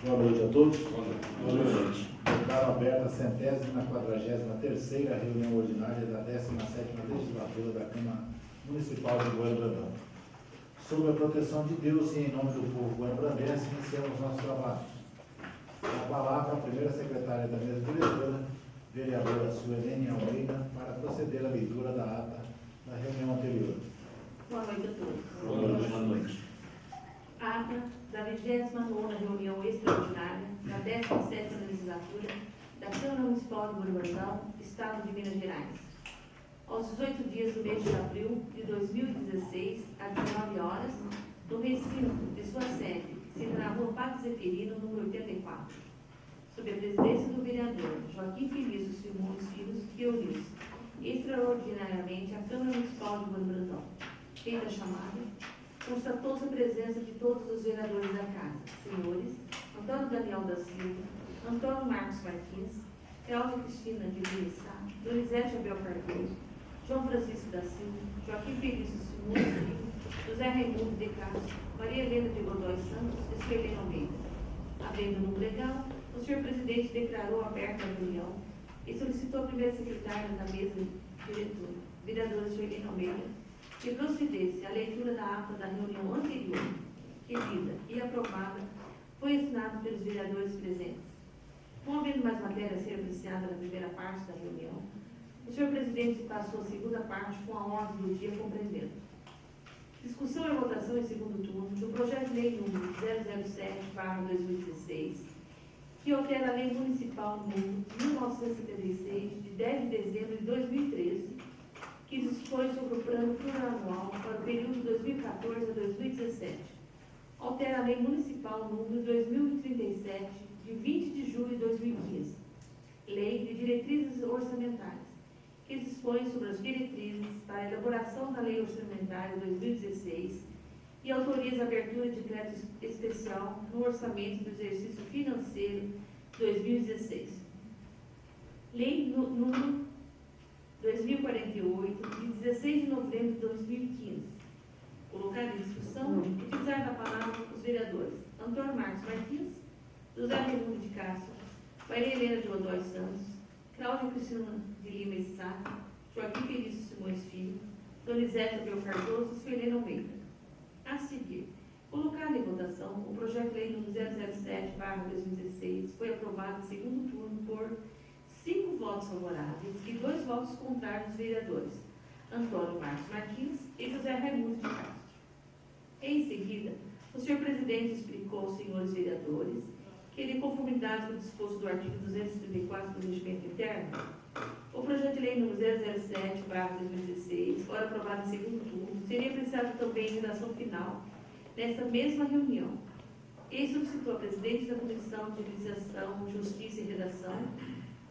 Boa noite a todos. Boa noite. Declaro aberta a 143ª reunião ordinária da 17ª legislatura da Câmara Municipal de Goiânia Brandão. Sob a proteção de Deus e em nome do povo goiano-brandense, iniciamos nossos trabalhos. A palavra a primeira secretária da mesa diretora, vereadora Suelene Almeida, para proceder à leitura da ata da reunião anterior. Boa noite a todos. Boa noite. Ata da 29ª reunião extraordinária da 17ª legislatura da Câmara Municipal de Goiânia, Estado de Minas Gerais. Aos 18 dias do mês de abril de 2016, às 19 horas, no recinto de sua sede, que fica na rua Padre Zeferino, número 84, sob a presidência do vereador Joaquim Felício Simões Filhos, que reuniu extraordinariamente a Câmara Municipal de Goiânia. Feita a chamada, constatou-se a presença de todos os vereadores da casa, senhores Antônio Daniel da Silva, Antônio Marcos Martins, Cláudia Cristina de Lima Sá, Donizete Abel Cardoso, João Francisco da Silva, Joaquim Felício Simões Filho, José Raimundo de Castro, Maria Helena de Godoy Santos e Suelene Almeida. Havendo número legal, o senhor presidente declarou aberta a reunião e solicitou a primeira secretária da mesa diretora, vereadora Suelene Almeida, que procedesse à leitura da ata da reunião anterior, que lida e aprovada foi assinado pelos vereadores presentes. Não havendo mais matéria a ser apreciada na primeira parte da reunião, o senhor presidente passou a segunda parte com a ordem do dia compreendendo: discussão e votação em segundo turno do projeto de lei número 007/2016, que altera a lei municipal número 1976, de 10 de dezembro de 2013, que dispõe sobre o plano plurianual para o período de 2014 a 2017. Altera a lei municipal número 2037, de 20 de julho de 2015, lei de diretrizes orçamentárias, que dispõe sobre as diretrizes para a elaboração da lei orçamentária 2016 e autoriza a abertura de crédito especial no orçamento do exercício financeiro 2016. Lei número 2048, de 16 de novembro de 2015. Colocada em discussão, utilizar da palavra os vereadores Antônio Marcos Martins, José Raimundo de Castro, Maria Helena de Godoy Santos, Cláudia Cristina de Lima e Sá, Joaquim Felício Simões Filho, Donizete Abel Cardoso e Suelene Almeida. A seguir, colocado em votação, o projeto de lei número 007/2016 foi aprovado em segundo turno por 5 votos favoráveis e 2 votos contrários dos vereadores Antônio Marcos Martins e José Raimundo de Castro. Em seguida, o senhor presidente explicou aos senhores vereadores que, de conformidade com o disposto do artigo 234 do Regimento Interno, o projeto de lei número 007/2016, ora aprovado em segundo turno, seria apreciado também em redação final nesta mesma reunião. E solicitou a presidente da Comissão de Legislação, Justiça e Redação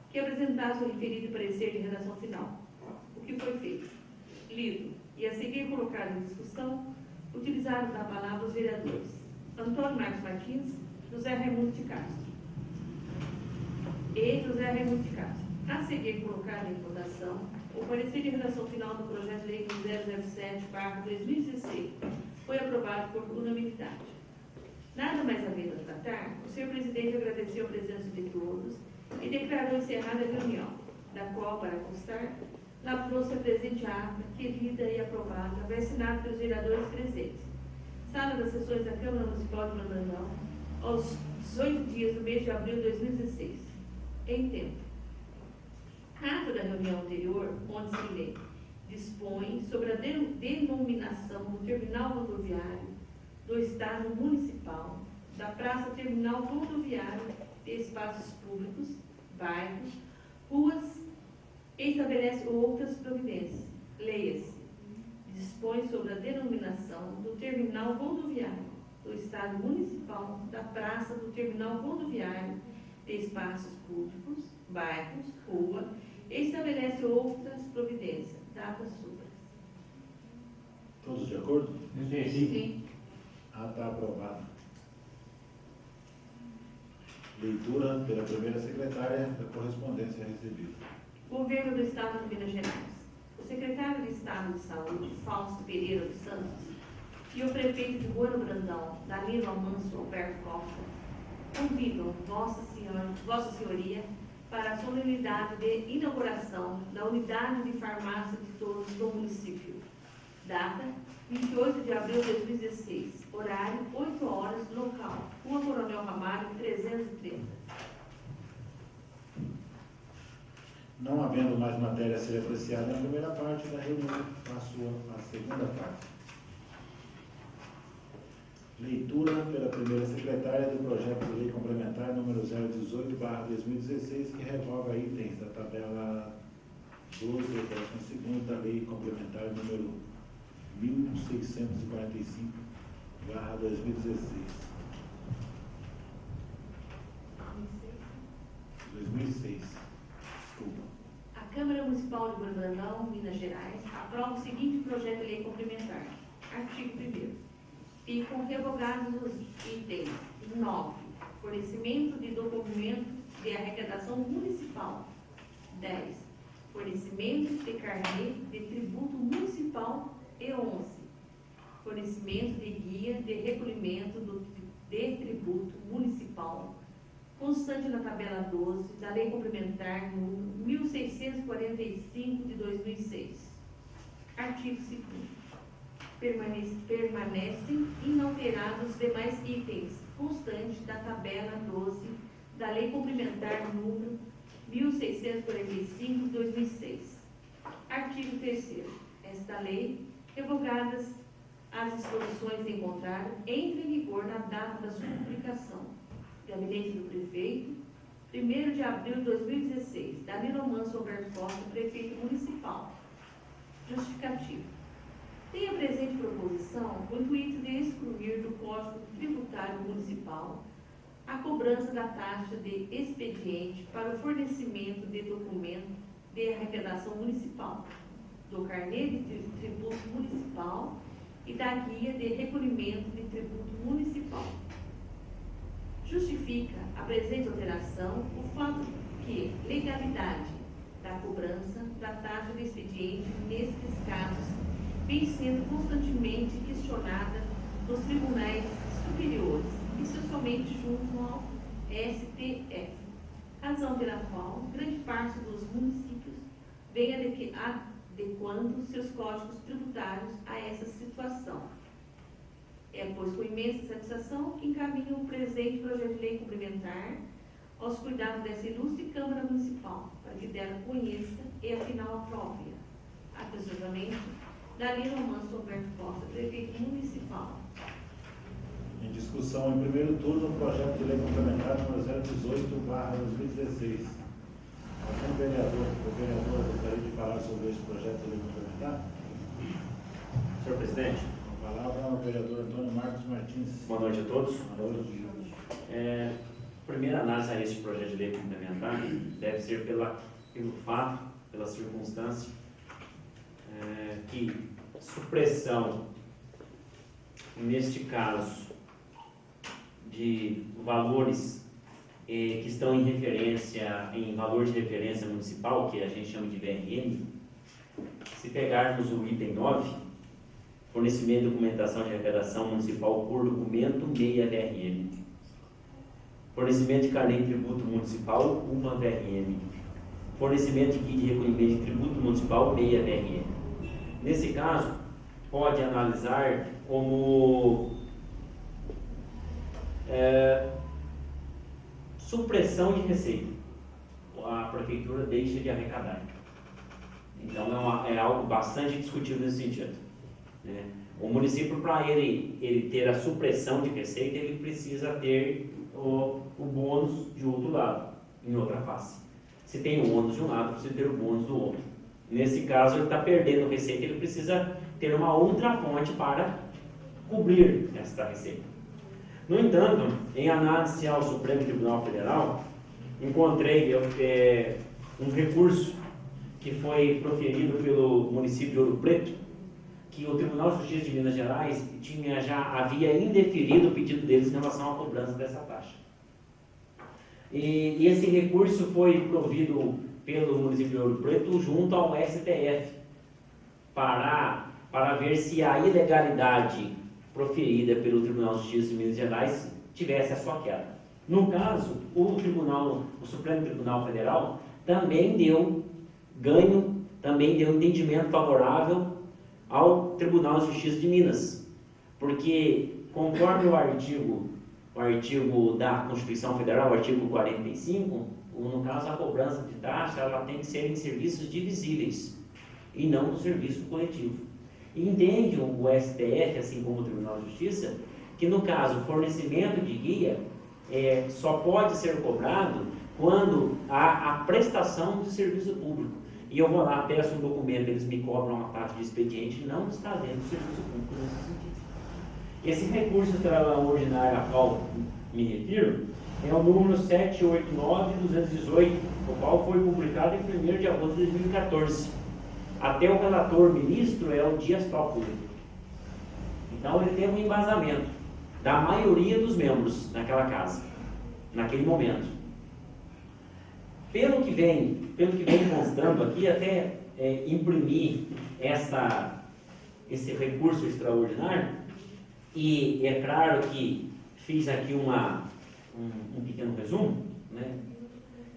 que apresentasse o referido parecer de redação final, o que foi feito, lido, e a seguir colocado em discussão, utilizaram da palavra os vereadores Antônio Marcos Martins, José Raimundo de Castro e José Raimundo de Castro. A seguir colocado em votação, o parecer de redação final do projeto de lei 007/2016 foi aprovado por unanimidade. Nada mais havendo a tratar, o senhor presidente agradeceu a presença de todos e declarou encerrada a reunião, da qual, para constar, lavrou-se a presente ata, que lida e aprovada, vai assinada pelos vereadores presentes. Sala das sessões da Câmara Municipal de Brandão, aos 18 dias do mês de abril de 2016. Em tempo. Ata da reunião anterior, onde se lê: dispõe sobre a denominação do terminal rodoviário do Estado Municipal, da Praça Terminal Rodoviário de Espaços Públicos, bairros, ruas, e estabelece outras providências. Leia-se: dispõe sobre a denominação do terminal rodoviário do Estado Municipal, da Praça do Terminal Rodoviário de Espaços Públicos, bairros, rua, e estabelece outras providências. Datas súperas. Todos de acordo? Sim. Ata aprovada. Leitura pela primeira secretária da correspondência recebida. Governo do Estado de Minas Gerais. O secretário de Estado de Saúde, Fausto Pereira dos Santos, e o prefeito de Goiânia Brandão, Danilo Amanso Alberto Costa, convidam Vossa Senhoria para a solenidade de inauguração da unidade de farmácia de todos do município. Data: 28 de abril de 2016. Horário: 8 horas. Local: Rua Coronel Ramalho, 330. Não havendo mais matéria a ser apreciada na primeira parte da reunião, passo à segunda parte. Leitura pela primeira secretária do projeto de lei complementar número 018/2016, que revoga itens da tabela 12 do 12º da lei complementar número 1645/2016. 2006. Desculpa. A Câmara Municipal de Brandão, Minas Gerais, aprova o seguinte projeto de lei complementar. Artigo 1º. Ficam revogados os itens 9. Fornecimento de documento de arrecadação municipal. 10. Fornecimento de carnê de tributo municipal. E 11. Fornecimento de guia de recolhimento de tributo municipal, constante na tabela 12 da Lei Complementar número 1645 de 2006. Artigo 2º. Permanecem inalterados os demais itens constantes da tabela 12 da Lei Complementar número 1645 de 2006. Artigo 3º. Esta lei, revogadas as disposições em contrário, entra em vigor na data da sua publicação. Gabinete do Prefeito, 1º de abril de 2016. Danilo Manso Alberto Costa, Prefeito Municipal. Justificativo. Tem a presente proposição o intuito de excluir do Código Tributário Municipal a cobrança da taxa de expediente para o fornecimento de documento de arrecadação municipal, do carnê de tributo municipal e da guia de recolhimento de tributo municipal. Justifica a presente alteração o fato que legalidade da cobrança da taxa de expediente nestes casos vem sendo constantemente questionada nos tribunais superiores, especialmente junto ao STF, razão pela qual grande parte dos municípios vem adequando seus códigos tributários a essa situação. É, pois, com imensa satisfação que encaminho o presente projeto de lei complementar aos cuidados dessa ilustre Câmara Municipal, para que dela conheça e, afinal, aprove. Atenciosamente, Danilo Manso Alberto Costa, Prefeito Municipal. Em discussão, em primeiro turno, o projeto de lei complementar número 018/2016. Algum vereador ou vereadora gostaria de falar sobre esse projeto de lei complementar? Senhor presidente, A palavra ao vereador Antônio Marcos Martins. boa noite a todos. Boa noite. Primeira análise a este projeto de lei complementar deve ser pelo fato, pela circunstância, que supressão, neste caso, de valores que estão em valor de referência municipal, que a gente chama de VRM, se pegarmos o item 9, fornecimento de documentação de arrecadação municipal por documento, meia VRM. Fornecimento de carnê de tributo municipal, uma VRM. Fornecimento de guia de recolhimento de tributo municipal, meia VRM. Nesse caso, pode analisar como supressão de receita. A prefeitura deixa de arrecadar. Então é algo bastante discutido nesse sentido, né? O município, para ele ter a supressão de receita, ele precisa ter o bônus de outro lado, em outra face. Se tem o ônus de um lado, precisa ter o bônus do outro. Nesse caso, ele está perdendo receita, ele precisa ter uma outra fonte para cobrir esta receita. No entanto, em análise ao Supremo Tribunal Federal, encontrei um recurso que foi proferido pelo município de Ouro Preto, que o Tribunal de Justiça de Minas Gerais já havia indeferido o pedido deles em relação à cobrança dessa taxa. E esse recurso foi provido pelo município de Ouro Preto junto ao STF, para ver se a ilegalidade proferida pelo Tribunal de Justiça de Minas Gerais tivesse a sua queda. No caso, o Supremo Tribunal Federal também deu também deu entendimento favorável ao Tribunal de Justiça de Minas, porque conforme o artigo da Constituição Federal, o artigo 45, no caso a cobrança de taxa, ela tem que ser em serviços divisíveis e não no serviço coletivo. E entende o STF, assim como o Tribunal de Justiça, que no caso o fornecimento de guia só pode ser cobrado quando há a prestação de serviço público. E eu vou lá, peço um documento, eles me cobram uma taxa de expediente, não está dentro do serviço público nesse sentido. Esse recurso extraordinário a qual me refiro é o número 789-218, o qual foi publicado em 1º de agosto de 2014. Até o relator ministro é o Dias Toffoli. Então ele tem um embasamento da maioria dos membros naquela casa, naquele momento. Pelo que vem constando aqui, até imprimir esse recurso extraordinário, e é claro que fiz aqui um pequeno resumo, né,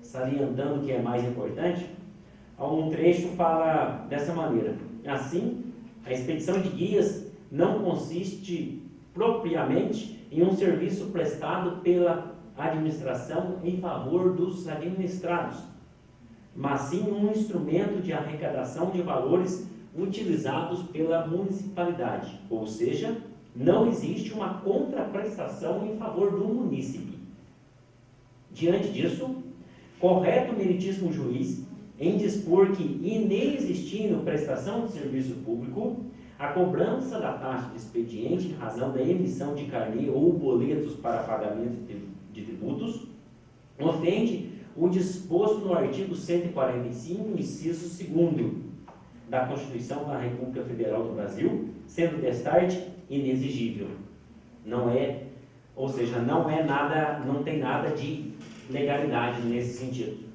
salientando o que é mais importante. Um trecho fala dessa maneira: assim, a expedição de guias não consiste propriamente em um serviço prestado pela administração em favor dos administrados, mas sim um instrumento de arrecadação de valores utilizados pela municipalidade, ou seja, não existe uma contraprestação em favor do munícipe. Diante disso, correto o meritíssimo juiz em dispor que, inexistindo prestação de serviço público, a cobrança da taxa de expediente em razão da emissão de carnê ou boletos para pagamento de tributos ofende o disposto no artigo 145, inciso 2º da Constituição da República Federal do Brasil, sendo destarte inexigível. Ou seja, não tem nada de legalidade nesse sentido.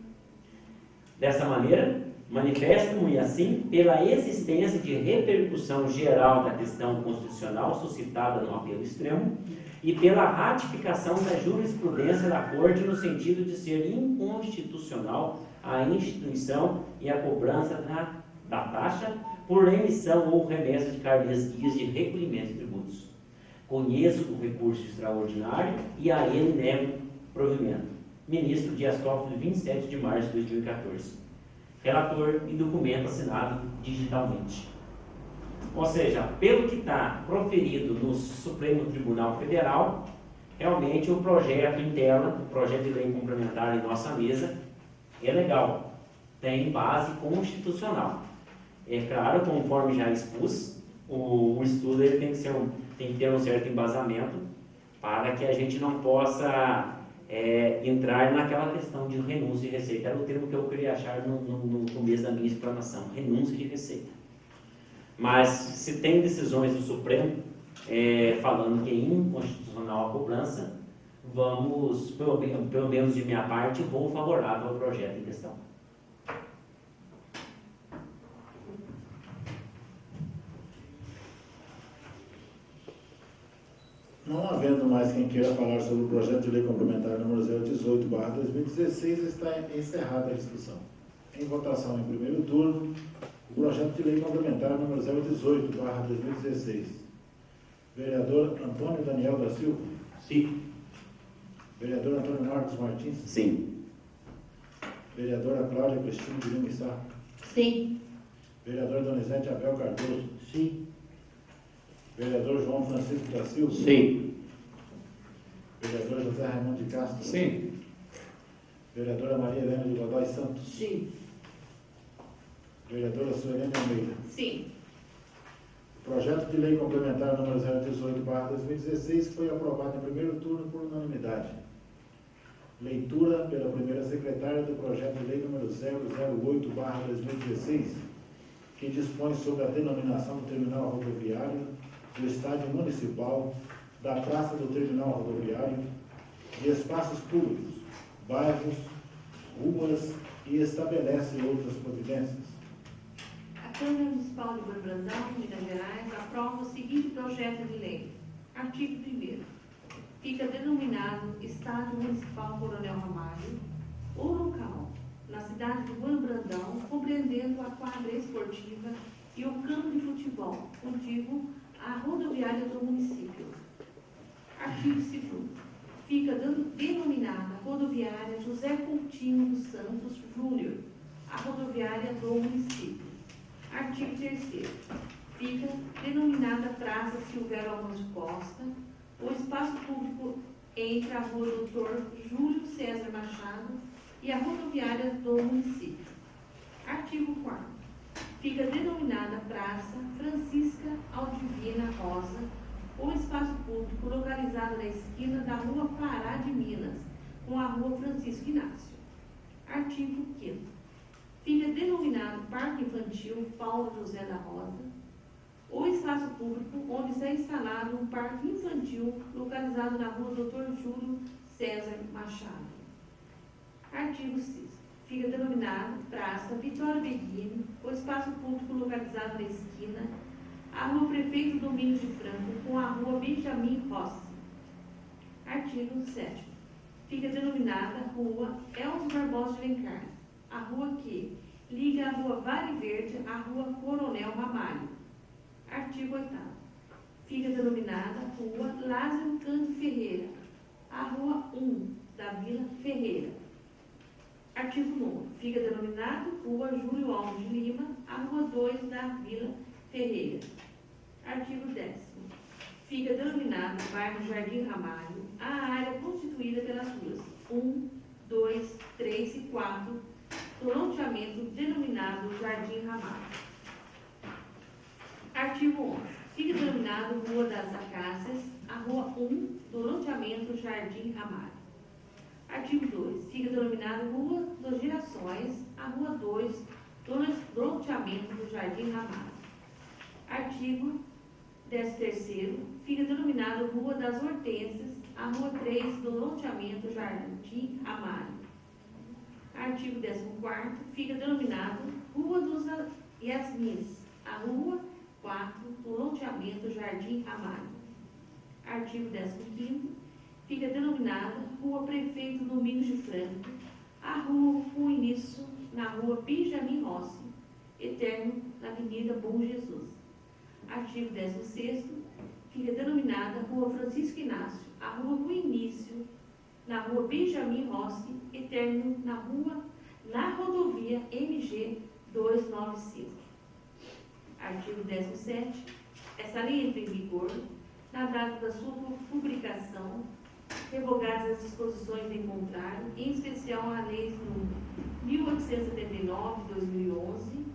Dessa maneira, manifesto-me assim pela existência de repercussão geral da questão constitucional suscitada no apelo extremo e pela ratificação da jurisprudência da Corte no sentido de ser inconstitucional a instituição e a cobrança da taxa por emissão ou remessa de carnês guias de recolhimento de tributos. Conheço o recurso extraordinário e a ele nego provimento. Ministro Dias Toffoli, 27 de março de 2014. Relator e documento assinado digitalmente. Ou seja, pelo que está proferido no Supremo Tribunal Federal, realmente o projeto em tela, o projeto de lei complementar em nossa mesa, é legal, tem base constitucional. É claro, conforme já expus, o estudo ele tem que ter um certo embasamento para que a gente não possa entrar naquela questão de renúncia de receita. Era o termo que eu queria achar no começo da minha explanação, renúncia de receita. Mas se tem decisões do Supremo falando que é inconstitucional a cobrança, vamos, pelo menos de minha parte, vou favorável ao projeto em questão. Não havendo mais quem queira falar sobre o projeto de lei complementar número 018/2016, está encerrada a discussão. Em votação em primeiro turno, o projeto de lei complementar número 018/2016. Vereador Antônio Daniel da Silva? Sim. Vereador Antônio Marcos Martins? Sim. Vereadora Cláudia Cristina de Lima Sá? Sim. Vereador Donizete Abel Cardoso? Sim. Vereador João Francisco da Silva? Sim. Vereador José Raimundo de Castro? Sim. Vereadora Maria Helena de Godoy Santos? Sim. Vereadora Suelene Almeida? Sim. O projeto de lei complementar número 018/2016 foi aprovado em primeiro turno por unanimidade. Leitura pela primeira secretária do projeto de lei número 008/2016, que dispõe sobre a denominação do terminal rodoviário, do estádio municipal, da praça do terminal rodoviário, de espaços públicos, bairros, ruas e estabelece outras providências. A Câmara Municipal de Bom Brandão, Minas Gerais, aprova o seguinte projeto de lei. Artigo 1º. fica denominado Estádio Municipal Coronel Ramalho, ou local, na cidade de Bueno Brandão, compreendendo a quadra esportiva e o campo de futebol, contíguo à rodoviária do município. Artigo 2º. Fica denominada Rodoviária José Coutinho dos Santos Júnior, a rodoviária do município. Artigo 3º. Fica denominada Praça Silvério Alonso Costa, o espaço público entre a rua Doutor Júlio César Machado e a rodoviária do município. Artigo 4º. Fica denominada Praça Francisca Aldivina Rosa, ou espaço público localizado na esquina da Rua Pará de Minas, com a Rua Francisco Inácio. Artigo 5º. Fica denominado Parque Infantil Paulo José da Rosa, ou espaço público onde está instalado um parque infantil localizado na Rua Doutor Júlio César Machado. Artigo 6º. Fica denominado Praça Vitória Beguini, ou espaço público localizado na esquina a Rua Prefeito Domingos de Franco com a Rua Benjamin Rossi. Artigo 7º. Fica denominada Rua Elzo Barbosa de Alencar, a rua que liga a Rua Vale Verde à Rua Coronel Ramalho. Artigo 8º. Fica denominada Rua Lázaro Cândido Ferreira, a Rua 1 da Vila Ferreira. Artigo 9º. Fica denominado Rua Júlio Alves de Lima, a Rua 2 da Vila Ferreira. Artigo 10º. Fica denominado Bairro Jardim Ramalho a área constituída pelas ruas 1, 2, 3 e 4 do loteamento denominado Jardim Ramalho. Artigo 11º. Fica denominado Rua das Acácias a Rua 1 do loteamento Jardim Ramalho. Artigo 2º. Fica denominado Rua dos Girassóis a Rua 2 do loteamento do Jardim Ramalho. Artigo 13º. Fica denominado Rua das Hortênsias a Rua 3 do loteamento Jardim Ramalho. Artigo 14º. Fica denominado Rua dos Yasmins a Rua 4 do loteamento Jardim Ramalho. Artigo 15º. Fica denominada Rua Prefeito Domingos de Franco a Rua com início na Rua Benjamin Rossi, eterno na Avenida Bom Jesus. Artigo 16º. Fica denominada Rua Francisco Inácio a Rua com início na Rua Benjamin Rossi, eterno na rodovia MG 295. Artigo 17º. Essa lei entra em vigor na data da sua publicação, revogadas as disposições em contrário, em especial a lei número 1879/2011,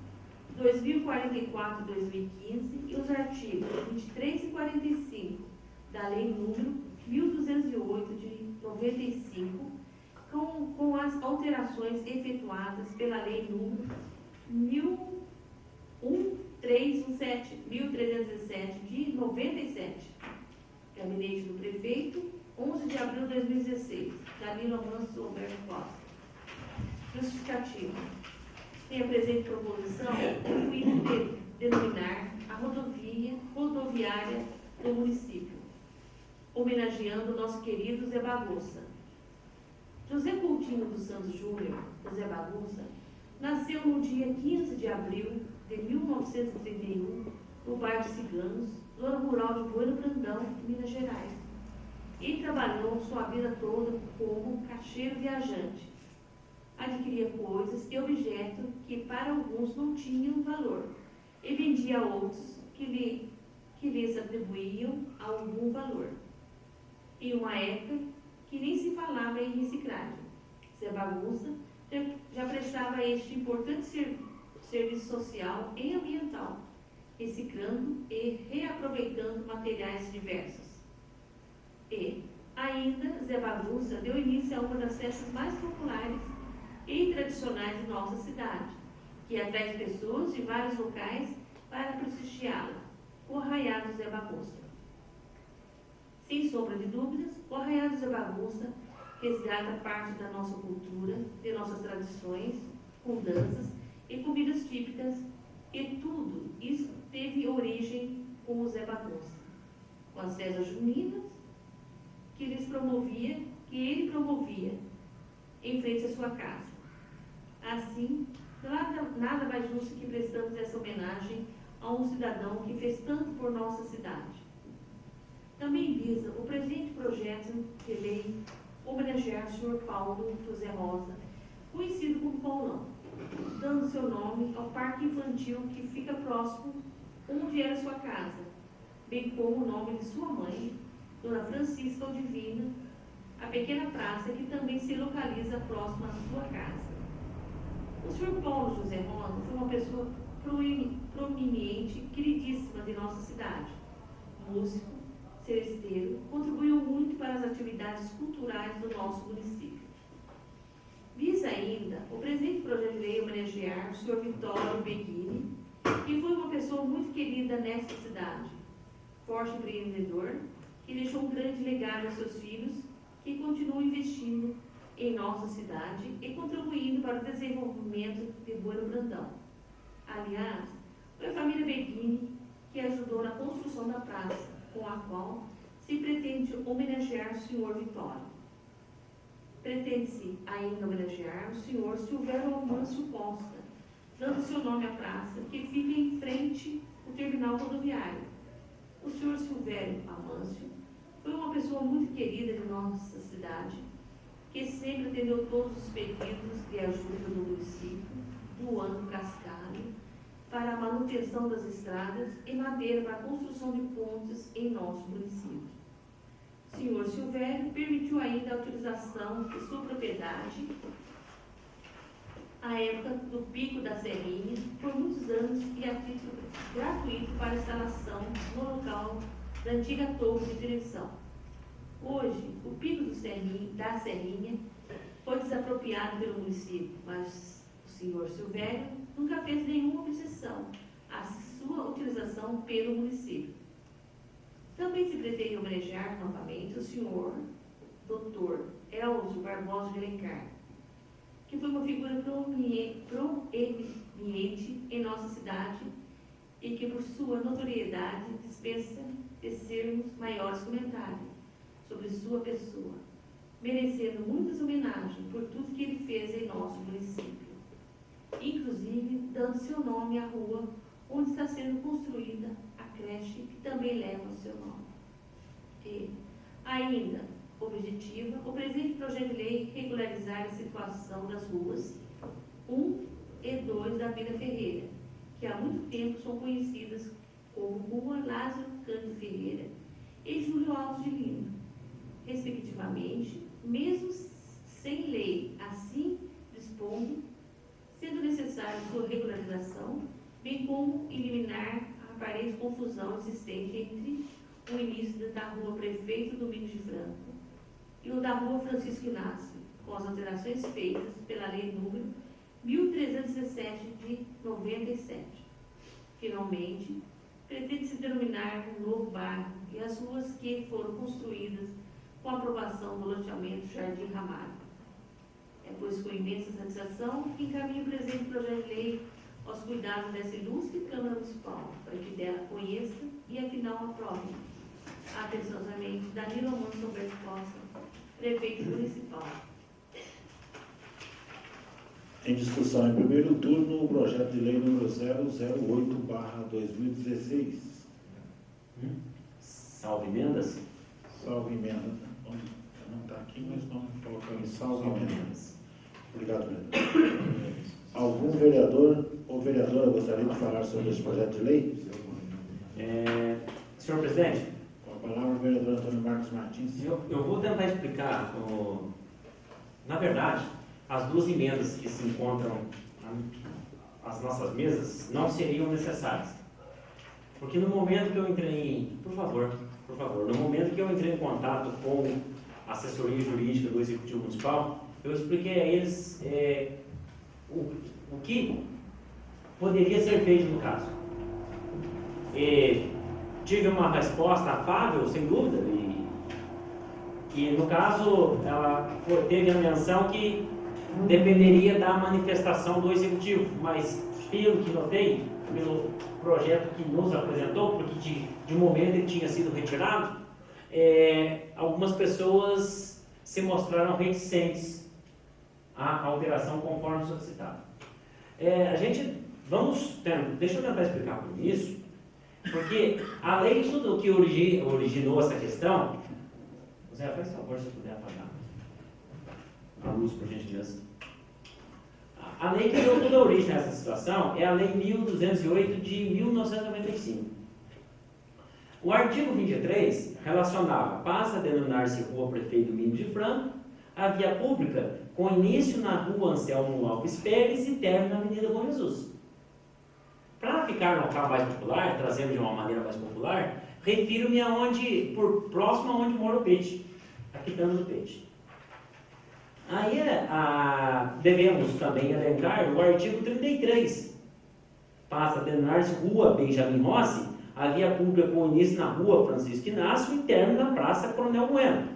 2044/2015 e os artigos 23 e 45 da lei número 1208/95, com as alterações efetuadas pela lei número 1317 de 97, Gabinete do Prefeito, 11 de abril de 2016, Danilo Manso Roberto Costa. Justificativa. Tem a presente proposição o fim de denominar a rodoviária do município, homenageando o nosso querido Zé Bagunça. José Coutinho dos Santos Júnior, Zé Bagunça, nasceu no dia 15 de abril de 1931, no bairro Ciganos, zona rural de Bueno Brandão, Minas Gerais, e trabalhou sua vida toda como caixeiro viajante. Adquiria coisas e objetos que para alguns não tinham valor e vendia a outros que lhes atribuíam algum valor. Em uma época que nem se falava em reciclagem, Zé Bagunça já prestava este importante serviço social e ambiental, reciclando e reaproveitando materiais diversos. E, ainda, Zé Bagunça deu início a uma das festas mais populares e tradicionais de nossa cidade, que atrai pessoas de vários locais para prestigiá-la, o Arraiado Zé Bagunça. Sem sombra de dúvidas, o Arraiado Zé Bagunça resgata parte da nossa cultura, de nossas tradições, com danças e comidas típicas, e tudo isso teve origem com o Zé Bagunça, com as festas juninas, que ele promovia em frente à sua casa. Assim, nada mais justo que prestamos essa homenagem a um cidadão que fez tanto por nossa cidade. Também visa o presente projeto de lei homenagear o Sr. Paulo José Rosa, conhecido como Paulão, dando seu nome ao parque infantil que fica próximo onde era sua casa, bem como o nome de sua mãe, Dona Francisca Odivina, a pequena praça que também se localiza próxima à sua casa. O Sr. Paulo José Rosa foi uma pessoa prominente, queridíssima de nossa cidade. Músico, seresteiro, contribuiu muito para as atividades culturais do nosso município. Visa ainda o presente projeto de lei homenagear o Sr. Vitório Beguini, que foi uma pessoa muito querida nesta cidade, forte empreendedor, que deixou um grande legado aos seus filhos, que continuam investindo em nossa cidade e contribuindo para o desenvolvimento de Bueno Brandão. Aliás, foi a família Beguini que ajudou na construção da praça, com a qual se pretende homenagear o Sr. Vitório. Pretende-se ainda homenagear o Sr. Silvério Amâncio Costa, dando seu nome à praça, que fica em frente ao terminal rodoviário. O Sr. Silvério Amâncio foi uma pessoa muito querida de nossa cidade, que sempre atendeu todos os pedidos de ajuda do município, doando cascalho para a manutenção das estradas e madeira para a construção de pontes em nosso município. O senhor Silvério permitiu ainda a utilização de sua propriedade, à época do Pico da Serrinha, por muitos anos e a título gratuito para instalação no local da antiga torre de direção. Hoje, o Pico da Serrinha foi desapropriado pelo município, mas o senhor Silvério nunca fez nenhuma objeção à sua utilização pelo município. Também se pretende homenagear novamente o senhor Dr. Elzo Barbosa de Alencar, que foi uma figura proeminente em nossa cidade e que, por sua notoriedade, dispensa de sermos maiores comentários sobre sua pessoa, merecendo muitas homenagens por tudo que ele fez em nosso município, inclusive dando seu nome à rua onde está sendo construída a creche, que também leva o seu nome. E, ainda, objetiva, o presente projeto de lei regularizar a situação das ruas 1 e 2 da Vila Ferreira, que há muito tempo são conhecidas como Rua Lázaro Cândido Ferreira e Júlio Alves de Lima, respectivamente, mesmo sem lei assim dispondo, sendo necessária sua regularização, bem como eliminar a aparente confusão existente entre o início da Rua Prefeito Domingos de Franco e o da Rua Francisco Inácio, com as alterações feitas pela Lei número 1317 de 97. Finalmente, pretende-se denominar um novo bairro e as ruas que foram construídas com a aprovação do loteamento Jardim Ramalho. É, pois, com imensa satisfação que encaminho o presente projeto de lei aos cuidados dessa ilustre Câmara Municipal, para que dela conheça e, afinal, aprove. Atenciosamente, Danilo Amâncio Alberto Costa, Prefeito Municipal. Em discussão em primeiro turno, o projeto de lei número 008/2016. Salvo emendas? Salvo emenda. Não está aqui, mas não colocamos salvo emendas. Obrigado, vereador. Algum vereador ou vereadora gostaria de falar sobre esse projeto de lei? Senhor presidente, Com a palavra o vereador Antônio Marcos Martins. eu vou tentar explicar. Na verdade, as duas emendas que se encontram às nossas mesas não seriam necessárias. Porque no momento que eu entrei no momento que eu entrei em contato com a assessoria jurídica do Executivo Municipal, eu expliquei a eles o que poderia ser feito no caso. Tive uma resposta afável, sem dúvida, e no caso ela teve a menção que dependeria da manifestação do Executivo, mas pelo que notei, pelo projeto que nos apresentou, porque de momento ele tinha sido retirado, algumas pessoas se mostraram reticentes à alteração conforme solicitado. Deixa eu tentar explicar por isso, porque além de tudo que originou essa questão, Zé, faz favor se puder apagar a luz, por gentileza. A lei que deu toda a origem a essa situação é a Lei 1208 de 1995. O artigo 23 relacionava, passa a denominar-se Rua Prefeito Domingos de Franco, a via pública com início na Rua Anselmo Alves Pérez e término na Avenida Bom Jesus. Para ficar no local mais popular, trazendo de uma maneira mais popular, refiro-me próximo aonde mora o Peixe, aqui dentro do Peixe. Aí devemos também elencar o artigo 33. Passa a denominar-se Rua Benjamin Rossi, a via pública com início na Rua Francisco Inácio e término na Praça Coronel Bueno.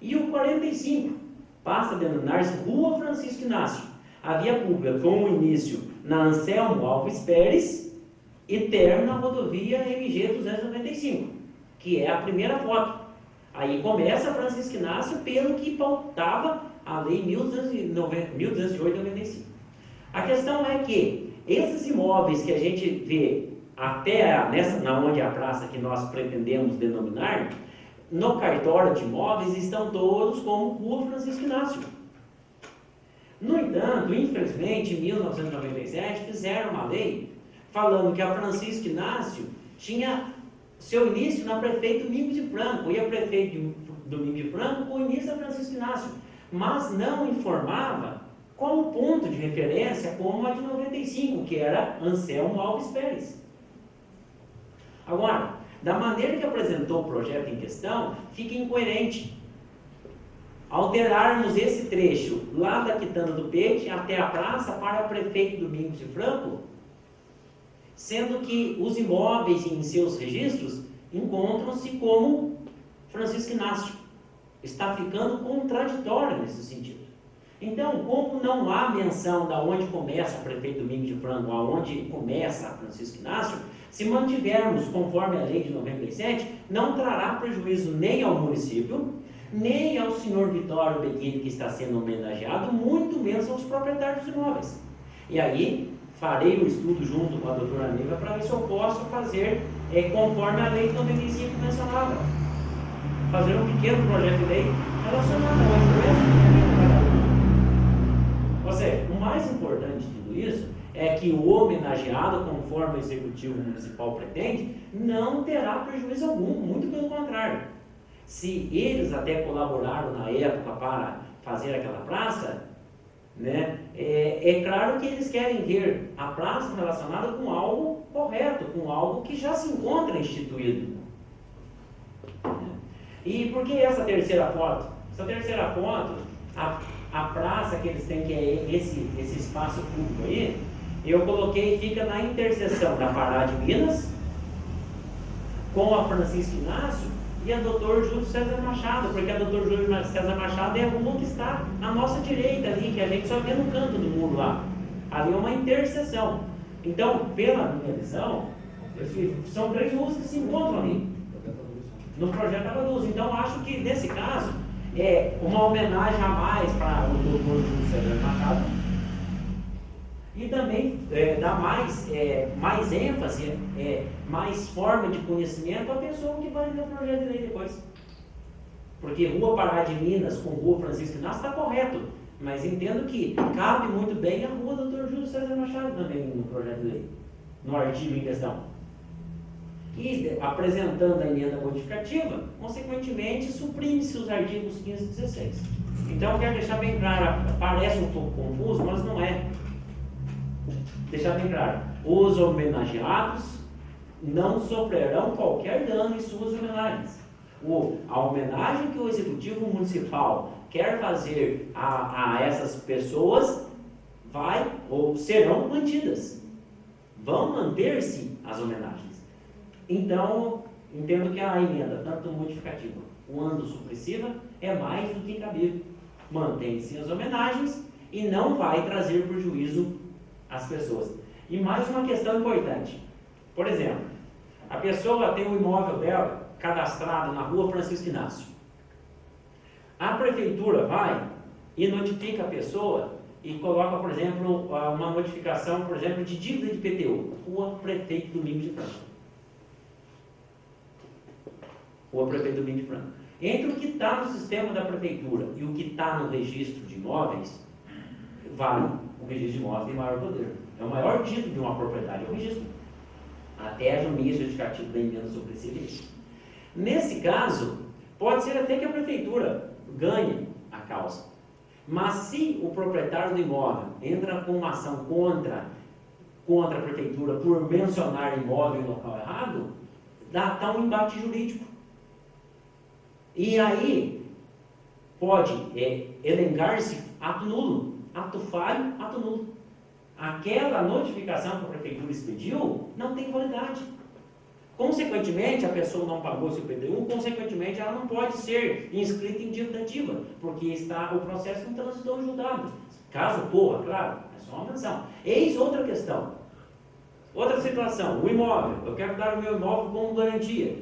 E o 45 passa a denominar-se Rua Francisco Inácio, a via pública com início na Anselmo Alves Pérez e término na rodovia MG 295, que é a primeira foto. Aí começa a Francisco Inácio pelo que pautava a Lei 1208/95. A questão é que esses imóveis que a gente vê até onde a praça que nós pretendemos denominar, no cartório de imóveis estão todos como Rua Francisco Inácio. No entanto, infelizmente, em 1997 fizeram uma lei falando que a Francisco Inácio tinha seu início na Prefeito Domingos de Franco, e a Prefeito Domingos de Franco com o início da Francisco Inácio, mas não informava qual o ponto de referência como a de 95, que era Anselmo Alves Pérez. Agora, da maneira que apresentou o projeto em questão, fica incoerente alterarmos esse trecho lá da Quitanda do Peixe até a praça para Prefeito Domingos de Franco, sendo que os imóveis em seus registros encontram-se como Francisco Inácio. Está ficando contraditório nesse sentido. Então, como não há menção de onde começa a Prefeito Domingos de Franco, aonde começa a Francisco Inácio, se mantivermos conforme a lei de 97, não trará prejuízo nem ao município, nem ao senhor Vitório Bettini, que está sendo homenageado, muito menos aos proprietários dos imóveis. E aí, farei o estudo junto com a doutora Neiva para ver se eu posso fazer conforme a lei de 95 mencionava. Fazer um pequeno projeto de lei relacionado ao expresso. Ou seja, o mais importante de tudo isso é que o homenageado, conforme o Executivo Municipal pretende, não terá prejuízo algum, muito pelo contrário. Se eles até colaboraram na época para fazer aquela praça, né, é claro que eles querem ver a praça relacionada com algo correto, com algo que já se encontra instituído. E por que essa terceira foto? Essa terceira foto, a praça que eles têm, que é esse espaço público aí, eu coloquei, fica na interseção da Pará de Minas com a Francisco Inácio e a Dr. Júlio César Machado, porque a Dr. Júlio César Machado é a rua que está à nossa direita ali, que a gente só vê no canto do muro lá. Ali é uma interseção. Então, pela minha visão, são três ruas que se encontram ali, no projeto da luz. Então, acho que nesse caso, é uma homenagem a mais para o Dr. Júlio César Machado, e também dá mais ênfase, mais forma de conhecimento à pessoa que vai ler o projeto de lei depois. Porque Rua Pará de Minas com Rua Francisco Inácio está correto, mas entendo que cabe muito bem a Rua Dr. Júlio César Machado também no projeto de lei, no artigo em questão. E apresentando a emenda modificativa, consequentemente suprime-se os artigos 15 e 16. Então eu quero deixar bem claro, parece um pouco confuso, mas não é. Deixar bem claro, os homenageados não sofrerão qualquer dano em suas homenagens. A homenagem que o Executivo Municipal quer fazer a essas pessoas serão mantidas. Vão manter-se as homenagens. Então, entendo que a emenda, tanto modificativa quanto supressiva, é mais do que cabível. Mantém-se as homenagens e não vai trazer prejuízo às pessoas. E mais uma questão importante. Por exemplo, a pessoa tem um imóvel dela cadastrado na rua Francisco Inácio. A prefeitura vai e notifica a pessoa e coloca, por exemplo, uma notificação, por exemplo, de dívida de IPTU. Rua Prefeito Domingos de Franco. Rua Prefeito Domingos de Franco. Entre o que está no sistema da prefeitura e o que está no registro de imóveis, vale o registro de imóveis tem maior poder. É o maior título de uma propriedade, é o registro. Até haja um meio justificativo da emenda sobre esse registro. Nesse caso, pode ser até que a prefeitura ganhe a causa. Mas se o proprietário do imóvel entra com uma ação contra a prefeitura por mencionar imóvel em local errado, dá um embate jurídico. E aí pode elencar-se ato nulo, ato falho, ato nulo. Aquela notificação que a prefeitura expediu não tem validade. Consequentemente, a pessoa não pagou seu IPTU, consequentemente, ela não pode ser inscrita em dívida ativa, porque o processo não transitou em julgado. Caso ocorra, claro, é só uma menção. Eis outra questão. Outra situação, o imóvel. Eu quero dar o meu imóvel como garantia.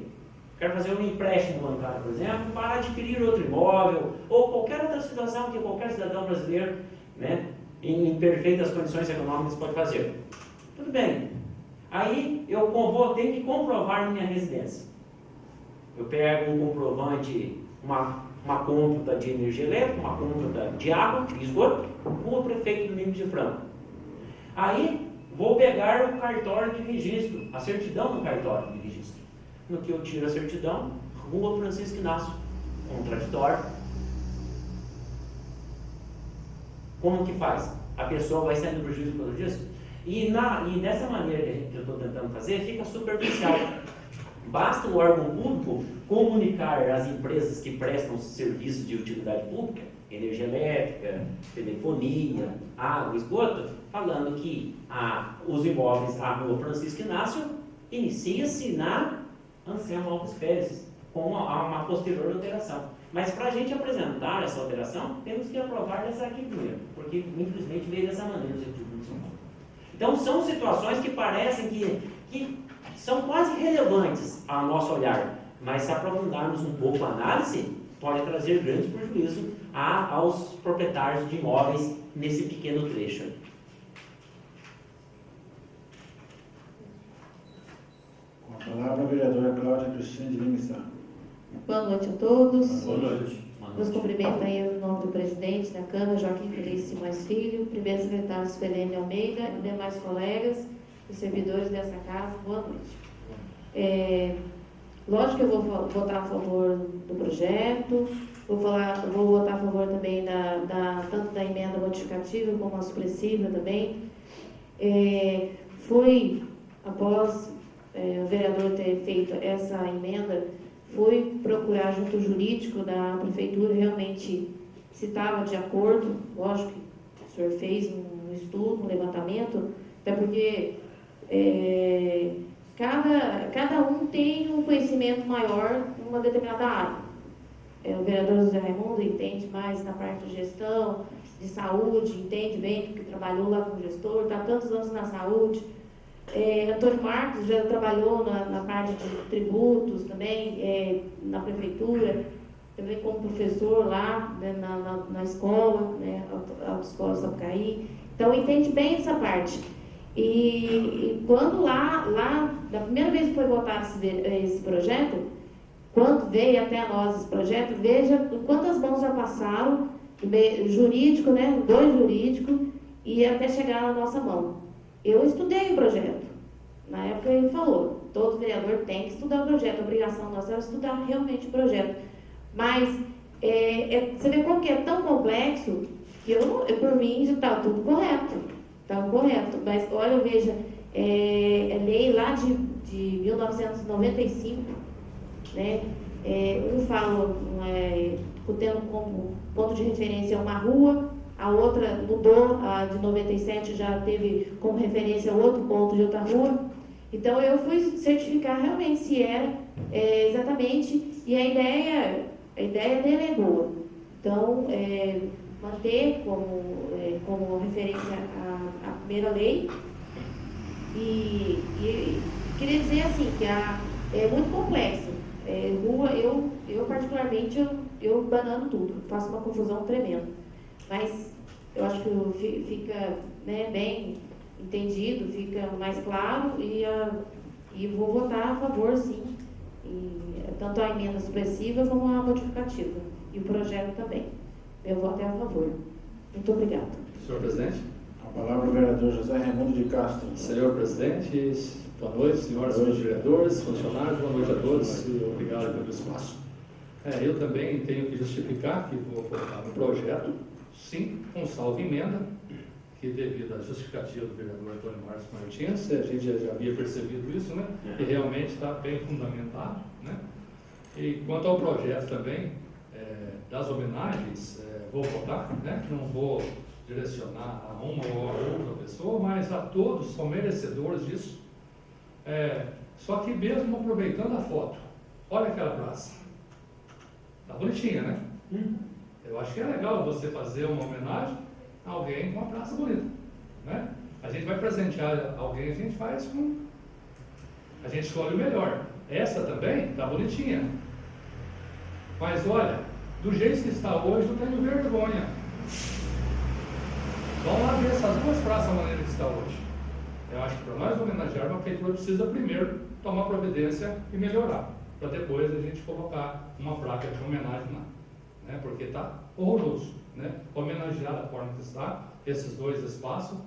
Quero fazer um empréstimo bancário, por exemplo, para adquirir outro imóvel, ou qualquer outra situação que qualquer cidadão brasileiro, né, em perfeitas condições econômicas pode fazer. Tudo bem. Aí eu tenho que comprovar minha residência. Eu pego um comprovante, uma conta de energia elétrica, uma conta de água, de esgoto, Rua Prefeito Domingos de Franco. Aí vou pegar o cartório de registro, a certidão do cartório de registro. No que eu tiro a certidão, Rua Francisco Inácio, contraditório. Como que faz? A pessoa vai sair do prejuízo por causa disso? E dessa maneira que eu estou tentando fazer, fica superficial. Basta o órgão público comunicar às empresas que prestam serviços de utilidade pública, energia elétrica, telefonia, água, esgoto, falando que os imóveis à Rua Francisco Inácio inicia-se na Anselmo Alves Pérez, com uma posterior alteração. Mas para a gente apresentar essa alteração, temos que aprovar essa aqui primeiro, porque infelizmente veio dessa maneira o Executivo de São Paulo. Então são situações que parecem que são quase relevantes ao nosso olhar, mas se aprofundarmos um pouco a análise, pode trazer grande prejuízo aos proprietários de imóveis nesse pequeno trecho. Com a palavra a vereadora Cláudia Cristina de Lima Sá. Boa noite a todos. Boa noite. Nos cumprimento aí no nome do presidente da Câmara, Joaquim Felício Simões Filho, primeiro secretário Suelene Almeida e demais colegas e servidores dessa casa. Boa noite. Lógico que eu vou votar a favor do projeto, vou votar a favor também tanto da emenda modificativa como a supressiva também. Após o vereador ter feito essa emenda, fui procurar junto ao jurídico da prefeitura realmente se estava de acordo. Lógico que o senhor fez um estudo, um levantamento, até porque cada um tem um conhecimento maior em uma determinada área. O vereador José Raimundo entende mais na parte de gestão, de saúde, entende bem, porque trabalhou lá como gestor, está há tantos anos na saúde. Antônio Marcos já trabalhou na parte de tributos também, na prefeitura, também como professor lá, né, na escola, né, Autoescola Sapucaí. Então, entende bem essa parte. E quando da primeira vez que foi votado esse projeto, quando veio até nós esse projeto, veja quantas mãos já passaram, jurídico, né, 2 jurídicos, e até chegar na nossa mão. Eu estudei o projeto. Na época ele falou, todo vereador tem que estudar o projeto, a obrigação nossa é estudar realmente o projeto. Mas você vê como que é tão complexo que por mim já está tudo correto. Está correto. Mas olha, veja, é lei lá de 1995, né? Fala, tendo como ponto de referência uma rua, a outra mudou, a de 97 já teve como referência outro ponto de outra rua. Então eu fui certificar realmente se era exatamente, e a ideia dele é boa. Então, manter como referência a primeira lei. E queria dizer assim, que é muito complexo. Rua, eu particularmente, eu banando tudo, faço uma confusão tremenda. Mas eu acho que fica, né, bem entendido, fica mais claro e vou votar a favor, sim. Tanto a emenda supressiva como a modificativa. E o projeto também. Meu voto é a favor. Muito obrigada. Senhor presidente. A palavra ao vereador José Raimundo de Castro. Senhor presidente, boa noite, senhoras e senhores vereadores, funcionários, boa noite a todos e obrigado pelo espaço. Eu também tenho que justificar que vou votar no projeto, sim, com salvo emenda, que devido à justificativa do vereador Antônio Marcos Martins, a gente já havia percebido isso, né? E realmente está bem fundamentado, né? E quanto ao projeto também, das homenagens, vou votar, né? Não vou direcionar a uma ou a outra pessoa, mas a todos são merecedores disso. Só que mesmo aproveitando a foto, olha aquela praça, tá bonitinha, né? Eu acho que é legal você fazer uma homenagem a alguém com uma praça bonita, né? A gente vai presentear alguém, a gente faz com... A gente escolhe o melhor. Essa também tá bonitinha. Mas olha, do jeito que está hoje, eu tenho vergonha. Vamos lá ver essas duas praças da maneira que está hoje. Eu acho que para nós homenagear, a prefeitura precisa primeiro tomar providência e melhorar, para depois a gente colocar uma placa de homenagem lá, né? Porque está horroroso, né? Homenagear da forma que está, esses dois espaços,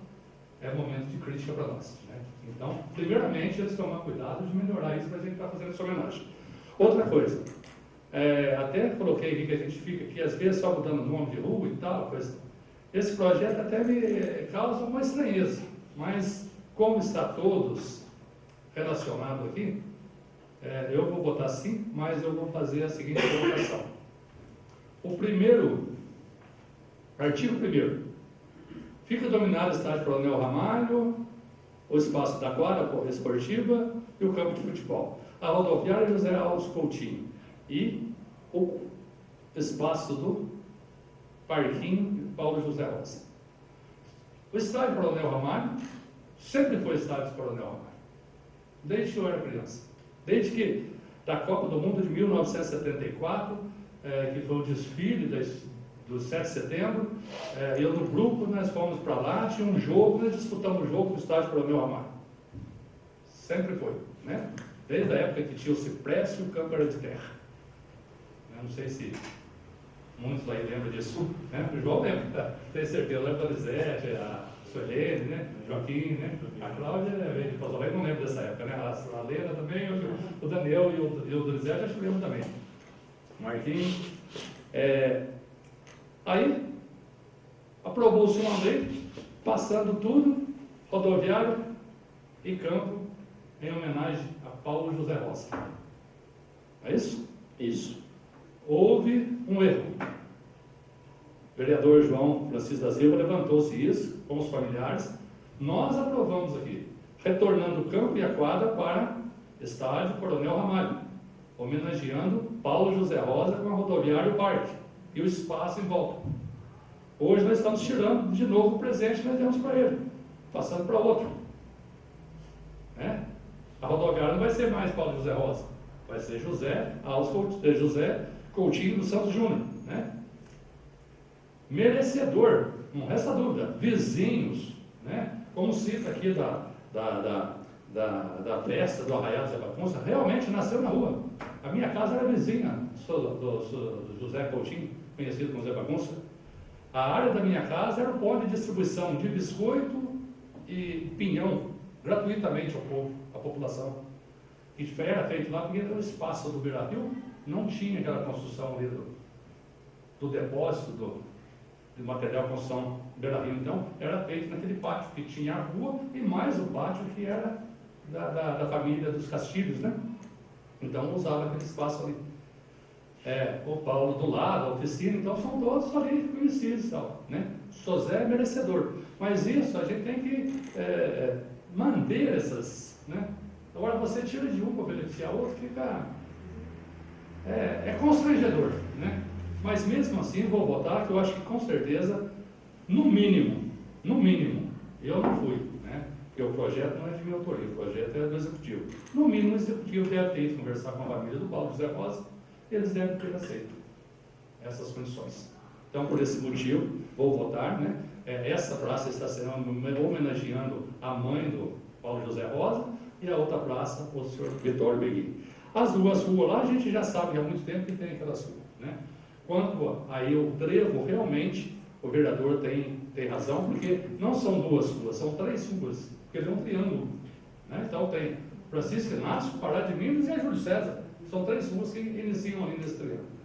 é momento de crítica para nós, né? Então, primeiramente, eles tomar cuidado de melhorar isso para a gente estar fazendo essa homenagem. Outra coisa, até coloquei aqui que a gente fica aqui, às vezes, só mudando o nome de rua e tal, coisa. Esse projeto até me causa uma estranheza, mas como está todos relacionados aqui, eu vou votar sim, mas eu vou fazer a seguinte colocação. O primeiro, artigo 1º, fica dominado o estádio Coronel Ramalho, o espaço da quadra esportiva e o campo de futebol, a rodoviária José Alves Coutinho e o espaço do parquinho Paulo José Rosa. O estádio Coronel Ramalho sempre foi estádio Coronel Ramalho, desde que eu era criança, desde que da Copa do Mundo de 1974, que foi o desfile do 7 de setembro, eu no grupo, nós fomos para lá, tinha um jogo, nós disputamos o jogo no estádio Coronel Ramalho. Sempre foi, né? Desde a época que tinha o cipreste e o campo era de terra. Eu não sei se muitos aí lembram disso, né? O João lembra, tenho certeza, lembra da Lisete, a Suelene, né? Joaquim, né? A Cláudia veio de Pozolé, não lembro dessa época, né? A Lena também, o Daniel e o Lisete, acho que lembro também. Marquinhos. Aí, aprovou-se uma lei, passando tudo, rodoviário e campo, em homenagem a Paulo José Rosa. É isso? Isso. Houve um erro. O vereador João Francisco da Silva levantou-se isso com os familiares. Nós aprovamos aqui, retornando o campo e a quadra para estádio Coronel Ramalho, homenageando Paulo José Rosa com a rodoviária e o parque e o espaço em volta. Hoje nós estamos tirando de novo o presente que nós demos para ele, passando para outro, né? A rodoviária não vai ser mais Paulo José Rosa, vai ser José Coutinho dos Santos Júnior, né? Merecedor, não resta dúvida, vizinhos, né? Como cita aqui da festa do Arraial Zé Bagunça, realmente nasceu na rua. A minha casa era vizinha do José Coutinho, conhecido como Zé Bagunça. A área da minha casa era o ponto de distribuição de biscoito e pinhão, gratuitamente ao povo, à população. E era feito lá porque o espaço do Beira-Rio não tinha aquela construção ali do depósito do material de construção do Beira-Rio. Então, era feito naquele pátio que tinha a rua e mais o pátio que era da família dos Castilhos, né? Então, usava aquele espaço ali. O Paulo do lado, a oficina, então são todos ali conhecidos e tal, né? José é merecedor. Mas isso a gente tem que manter essas, né? Agora você tira de um para beneficiar o outro, fica... É constrangedor, né? Mas mesmo assim vou votar, que eu acho que com certeza, no mínimo, eu não fui, né? Porque o projeto não é de minha autoria, o projeto é do Executivo. No mínimo, o Executivo deve ter ido conversar com a família do Paulo José Rosa, eles devem ter aceito essas condições. Então, por esse motivo, vou votar, né? Essa praça está sendo homenageando a mãe do Paulo José Rosa e a outra praça, o senhor Vitório Beguini. As duas ruas lá, a gente já sabe há muito tempo que tem aquelas ruas, né? Quanto aí o trevo, realmente, o vereador tem razão, porque não são duas ruas, são 3 ruas, porque ele é um triângulo, né? Então tem Francisco Inácio, Pará de Minas e a Júlio César. São 3 ruas que iniciam ali nesse triângulo.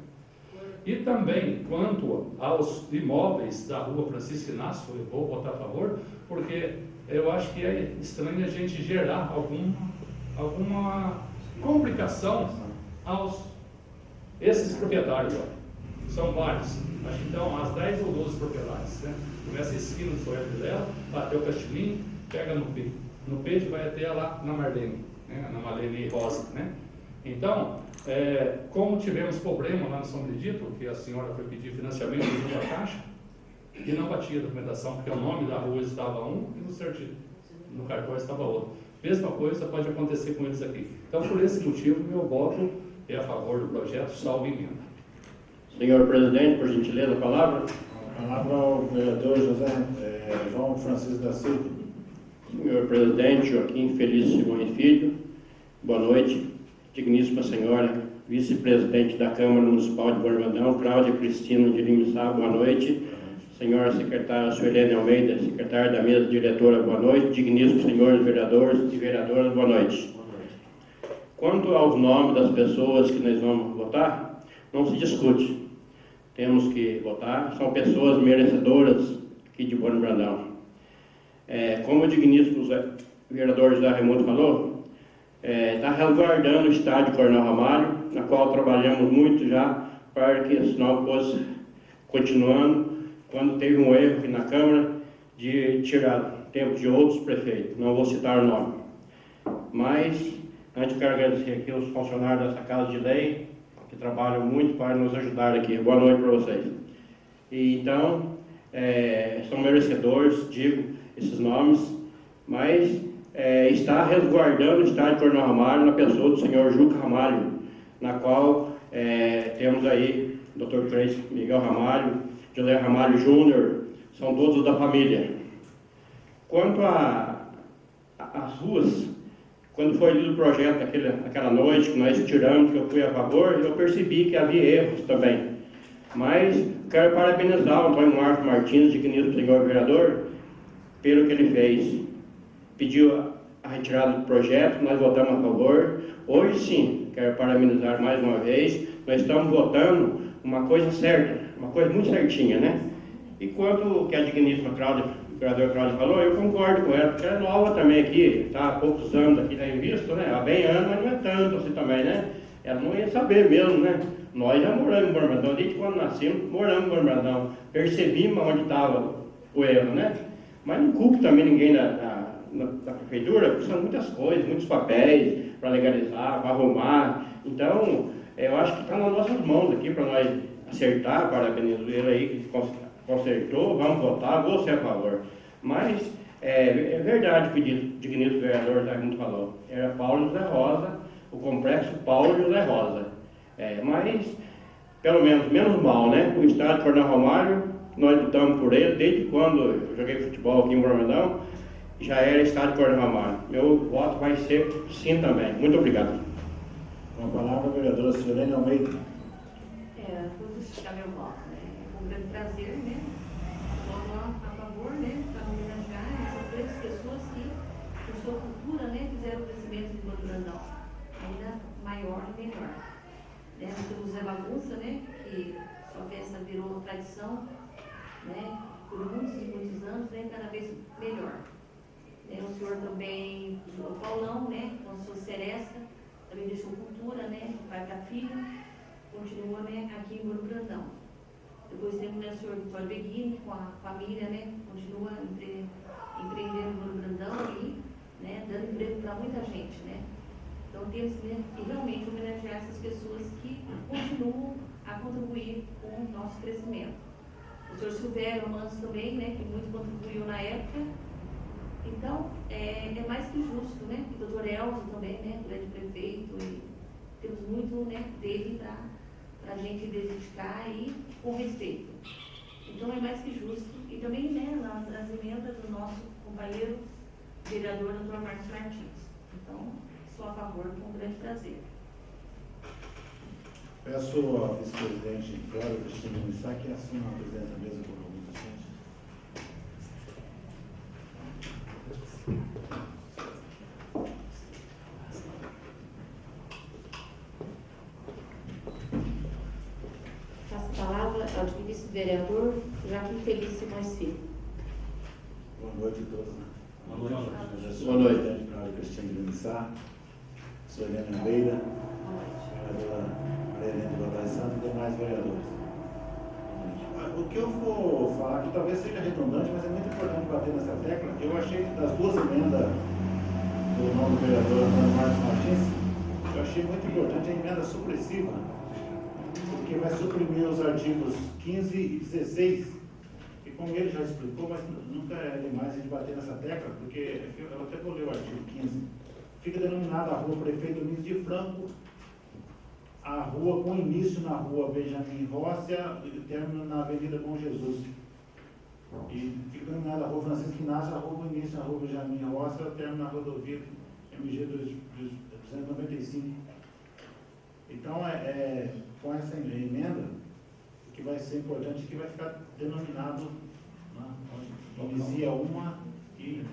E também, quanto aos imóveis da rua Francisco Inácio, eu vou votar a favor, porque eu acho que é estranho a gente gerar alguma complicação aos esses proprietários. Ó. São vários. Acho que então, as 10 ou 12 propriedades. Né? Começa a esquina do Soel Vilela, até o Castilinho, pega no P. No P vai até lá na Marlene, né? Na Marlene Rosa. Né? Então, como tivemos problema lá no São Benedito, que a senhora foi pedir financiamento junto à Caixa, e não batia a documentação, porque o nome da rua estava um e no cartão estava outro. Mesma coisa pode acontecer com eles aqui. Então, por esse motivo, meu voto é a favor do projeto, salvo emenda. Senhor presidente, por gentileza, a palavra. A palavra ao vereador João Francisco da Silva. Senhor presidente, Joaquim Felício Simões Filho, boa noite. Digníssima senhora vice-presidente da Câmara Municipal de Barbadão, Cláudia Cristina de Lima, boa noite. Senhora secretária Suelene Almeida, secretária da mesa diretora, boa noite. Digníssimos senhores vereadores e vereadoras, boa noite. Quanto aos nomes das pessoas que nós vamos votar, não se discute. Temos que votar, são pessoas merecedoras aqui de Bom Brandão. Como o digníssimo vereador José Raimundo falou, está resguardando o estádio Coronel Ramalho, na qual trabalhamos muito já para que esse nome fosse continuando, quando teve um erro aqui na Câmara de tirar tempo de outros prefeitos, não vou citar o nome. Mas, antes quero agradecer aqui aos funcionários dessa Casa de Lei, que trabalham muito para nos ajudar aqui. Boa noite para vocês. E, então, são merecedores, digo, esses nomes, mas está resguardando o estádio Coronel Ramalho na pessoa do senhor Juca Ramalho, na qual temos aí o Dr. Cleis Miguel Ramalho, José Ramalho Júnior, são todos da família. Quanto às ruas, quando foi lido o projeto naquela noite que nós tiramos, que eu fui a favor, eu percebi que havia erros também. Mas quero parabenizar o Antônio Marcos Martins, digníssimo senhor vereador, pelo que ele fez. Pediu a retirada do projeto, nós votamos a favor. Hoje sim, quero parabenizar mais uma vez, nós estamos votando uma coisa certa, uma coisa muito certinha, né? E quanto que a digníssima o vereador Cláudio falou, eu concordo com ela, porque ela é nova também aqui, está há poucos anos aqui na Invista, né? Há bem anos, mas não é tanto assim também, né? Ela não ia saber mesmo, né? Nós já moramos em Barbadão, desde quando nascemos, moramos em Barbadão, percebimos onde estava o erro, né? Mas não culpo também ninguém da prefeitura, porque são muitas coisas, muitos papéis para legalizar, para arrumar. Então, eu acho que está nas nossas mãos aqui para nós acertar, parabenizo ele aí que consertou, vamos votar, vou ser a favor. Mas é verdade o que o digníssimo vereador Raimundo falou. Era Paulo José Rosa, o complexo Paulo José Rosa. Mas, pelo menos mal, né? O estádio Coronel Ramalho, nós lutamos por ele desde quando eu joguei futebol aqui em Barbadão, já era estádio Coronel Ramalho. Meu voto vai ser sim também. Muito obrigado. Com a palavra, a vereadora Suelene Almeida. Vou justificar meu voto, né? É um grande prazer, né? Voto a favor, né? Para homenagear essas grandes pessoas que, por sua cultura, né, fizeram o crescimento de Bom Brandão ainda maior e melhor. Nós temos o Zé Bagunça, né? Que sua festa virou tradição, né? Por muitos e muitos anos, né? Cada vez melhor. O senhor também, o Paulão, né? Com a sua Seresta, também deixou cultura, né? Pai para filho, continua, né? Aqui em Bom Brandão. Depois temos, né, o senhor Vitório Beguini, com a família, né? Continua empreendendo em Bom Brandão ali, né? Dando emprego para muita gente, né? Então temos, né, que realmente homenagear essas pessoas que continuam a contribuir com o nosso crescimento. O senhor Silvério Manso também, né? Que muito contribuiu na época. Então, é mais que justo, né? O doutor Elzo também, né? Grande prefeito, e temos muito, né, dele para a gente dedicar e com respeito. Então é mais que justo. E também, né, nas emendas do nosso companheiro vereador doutor Marcos Martins. Então, sou a favor, com um grande prazer. Peço ao vice-presidente Cláudia Cristina Missá que assuma a presidência da mesa por alguns instantes. Passo a palavra ao vice-vereador Joaquim Felício Simões Filho. Boa noite a todos. Boa noite. Boa noite, presidente Cláudia Cristina Missá, Solene Almeida, vereadora Maria Helena de Godoy Santos e demais vereadores. O que eu vou falar aqui talvez seja redundante, mas é muito importante bater nessa tecla. Eu achei que das duas emendas do novo vereador Antônio Marcos Martins, eu achei muito importante a emenda supressiva, porque vai suprimir os artigos 15 e 16, e como ele já explicou, mas nunca é demais a gente bater nessa tecla, porque eu até vou ler o artigo 15. Fica denominada a rua Prefeito Nunes de Franco, a rua com início na rua Benjamin Rossi e término na Avenida Bom Jesus. E fica denominada a rua Francisco Inácio, a rua com início na rua Benjamin Rossi e término na rodovia MG 295. Então, com essa emenda, o que vai ser importante é que vai ficar denominado, né, onde inicia uma e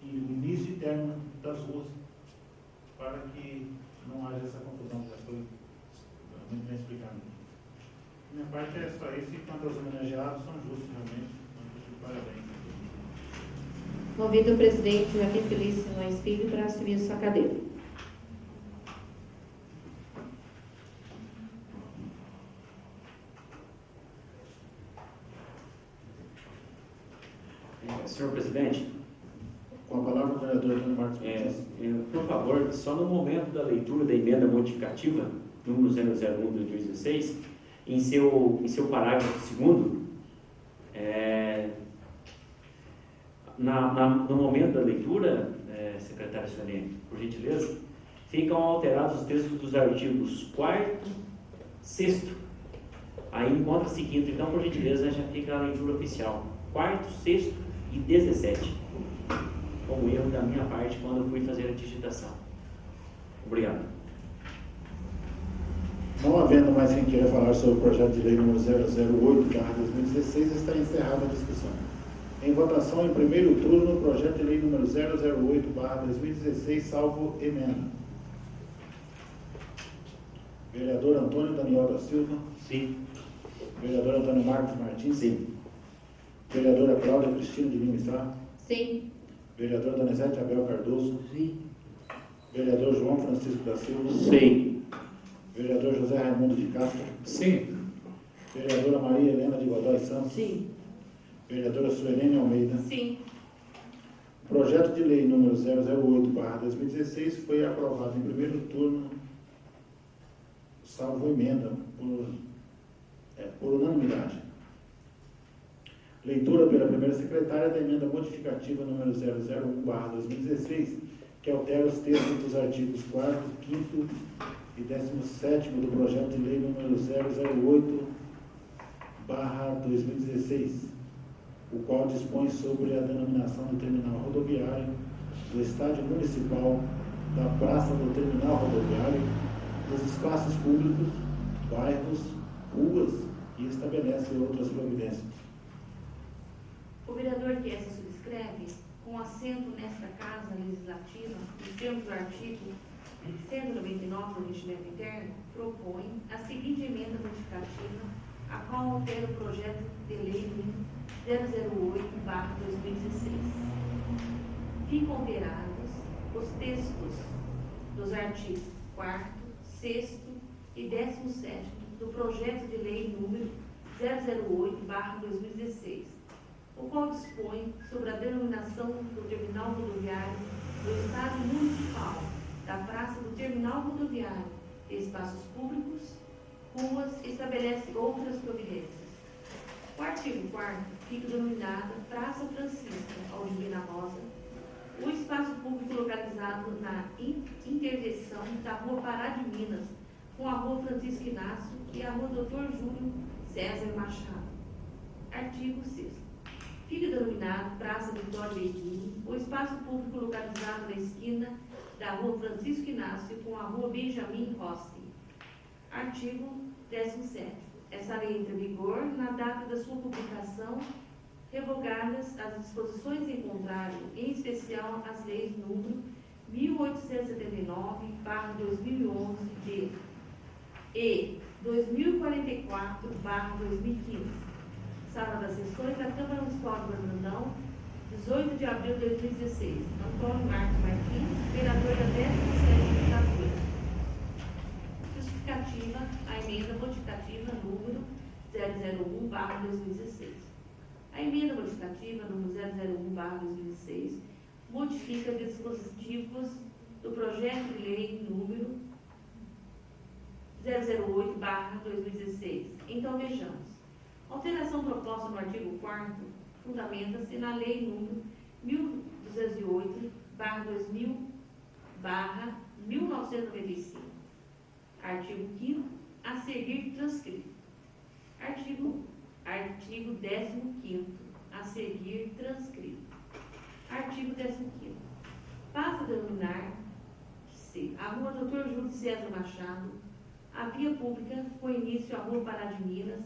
início e término das ruas, para que não haja essa confusão que já foi muito bem explicado. Minha parte é só isso, e quanto aos homenageados, são justos realmente. Parabéns. Convido o presidente Joaquim Felício Simões Filho para assumir sua cadeira. Senhor presidente, Com a palavra o vereador Antônio Marcos Martins. por favor, só no momento da leitura da emenda modificativa, número 001 de 2016, em seu parágrafo 2º, no momento da leitura, secretário Solene, por gentileza, ficam alterados os textos dos artigos 4º, 6º. Aí encontra-se 5º, então, por gentileza, já fica a leitura oficial. 4º, 6º e 17. Como erro da minha parte quando eu fui fazer a digitação. Obrigado. Não havendo mais quem queira falar sobre o projeto de lei número 008/2016, está encerrada a discussão. Em votação, em primeiro turno, o projeto de lei número 008/2016, salvo emenda. Vereador Antônio Daniel da Silva. Sim. Vereador Antônio Marcos Martins. Sim. Vereadora Cláudia Cristina de Lima Sá. Sim. Vereador Donizete Abel Cardoso. Sim. Vereador João Francisco da Silva. Sim. Vereador José Raimundo de Castro. Sim. Vereadora Maria Helena de Godoy Santos. Sim. Vereadora Suelene Almeida. Sim. O projeto de lei número 008/2016 foi aprovado em primeiro turno, salvo emenda, por unanimidade. Leitura pela primeira secretária da emenda modificativa número 001/2016, que altera os textos dos artigos 4º, 5º e 17º do projeto de lei número 008/2016, o qual dispõe sobre a denominação do terminal rodoviário, do estádio municipal, da praça do terminal rodoviário, dos espaços públicos, bairros, ruas e estabelece outras providências. O vereador que essa subscreve, com assento nesta Casa Legislativa, nos termos do artigo 199 do Regimento Interno, propõe a seguinte emenda modificativa, a qual altera o projeto de lei 008/2016. Ficam alterados os textos dos artigos 4º, 6º e 17º do projeto de lei número 008/2016, o qual dispõe sobre a denominação do terminal rodoviário do estádio municipal, da praça do terminal rodoviário, de espaços públicos, ruas e estabelece outras providências. O artigo 4º fica denominada Praça Francisca Aldivina Rosa, O espaço público localizado na interseção da Rua Pará de Minas com a Rua Francisco Inácio e a Rua Dr. Júlio César Machado. Artigo 6º. Fica denominado Praça Vitória Beguini o espaço público localizado na esquina da Rua Francisco Inácio com a Rua Benjamin Rossi. Artigo 17º. Essa lei entra em vigor na data da sua publicação, revogadas as disposições em contrário, em especial as leis número 1879/2011 e 2044/2015. Sala das Sessões da Câmara Municipal de Brandão, 18 de abril de 2016. Antônio Marcos Martins, vereador da 17ª legislatura. Justificativa, a emenda modificativa número 001/2016. A emenda modificativa número 001/2016 modifica dispositivos do projeto de lei número 008/2016. Então vejamos. A alteração proposta no artigo 4º fundamenta-se na lei número 1208/2000/1995. Artigo 5º, a seguir transcrito. Artigo 15º, a seguir transcrito. Artigo 15º. Passa a denominar-se a Rua Dr. Júlio César Machado, a via pública com início à Rua Pará de Minas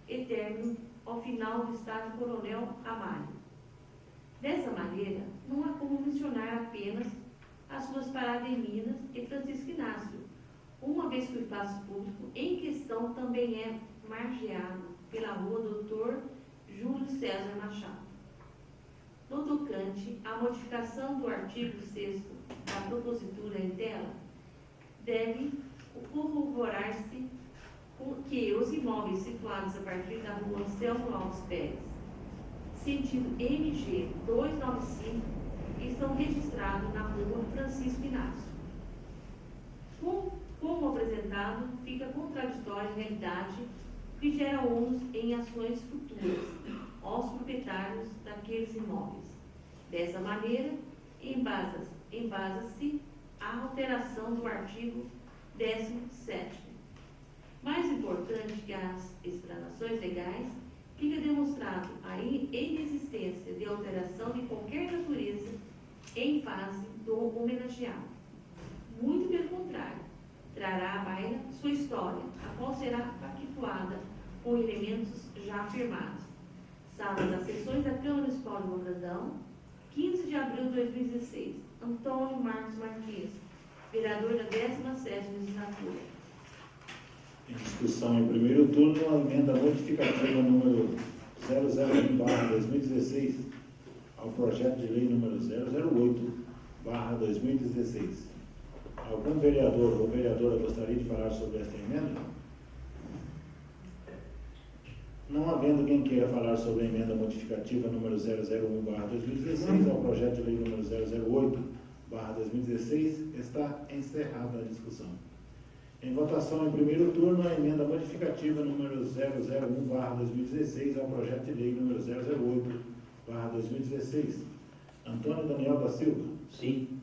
e término ao final do estádio Coronel Amário. Dessa maneira, não há como mencionar apenas as suas paradas em Minas e Francisco Inácio, uma vez que o espaço público em questão também é margeado pela Rua Dr. Júlio César Machado. No tocante à modificação do artigo 6º da propositura em tela, deve corroborar-se que os imóveis situados a partir da Rua Anselmo Alves Pérez, sentido MG 295, estão registrados na Rua Francisco Inácio. Como apresentado, fica contraditória a realidade que gera ônus em ações futuras aos proprietários daqueles imóveis. Dessa maneira, embasa-se a alteração do artigo 17º. Mais importante que as explanações legais, fica demonstrado a inexistência de alteração de qualquer natureza em face do homenageado. Muito pelo contrário, trará à baila sua história, a qual será pactuada com elementos já afirmados. Sala das Sessões da Câmara Municipal de Brandão, 15 de abril de 2016. Antônio Marcos Martins, vereador da 17ª legislatura. Em discussão em primeiro turno, a emenda modificativa número 001/2016 ao projeto de lei número 008/2016. Algum vereador ou vereadora gostaria de falar sobre esta emenda? Não havendo quem queira falar sobre a emenda modificativa número 001/2016 ao projeto de lei número 008/2016, está encerrada a discussão. Em votação em primeiro turno, a emenda modificativa número 001/2016 ao projeto de lei número 008/2016. Antônio Daniel da Silva. Sim.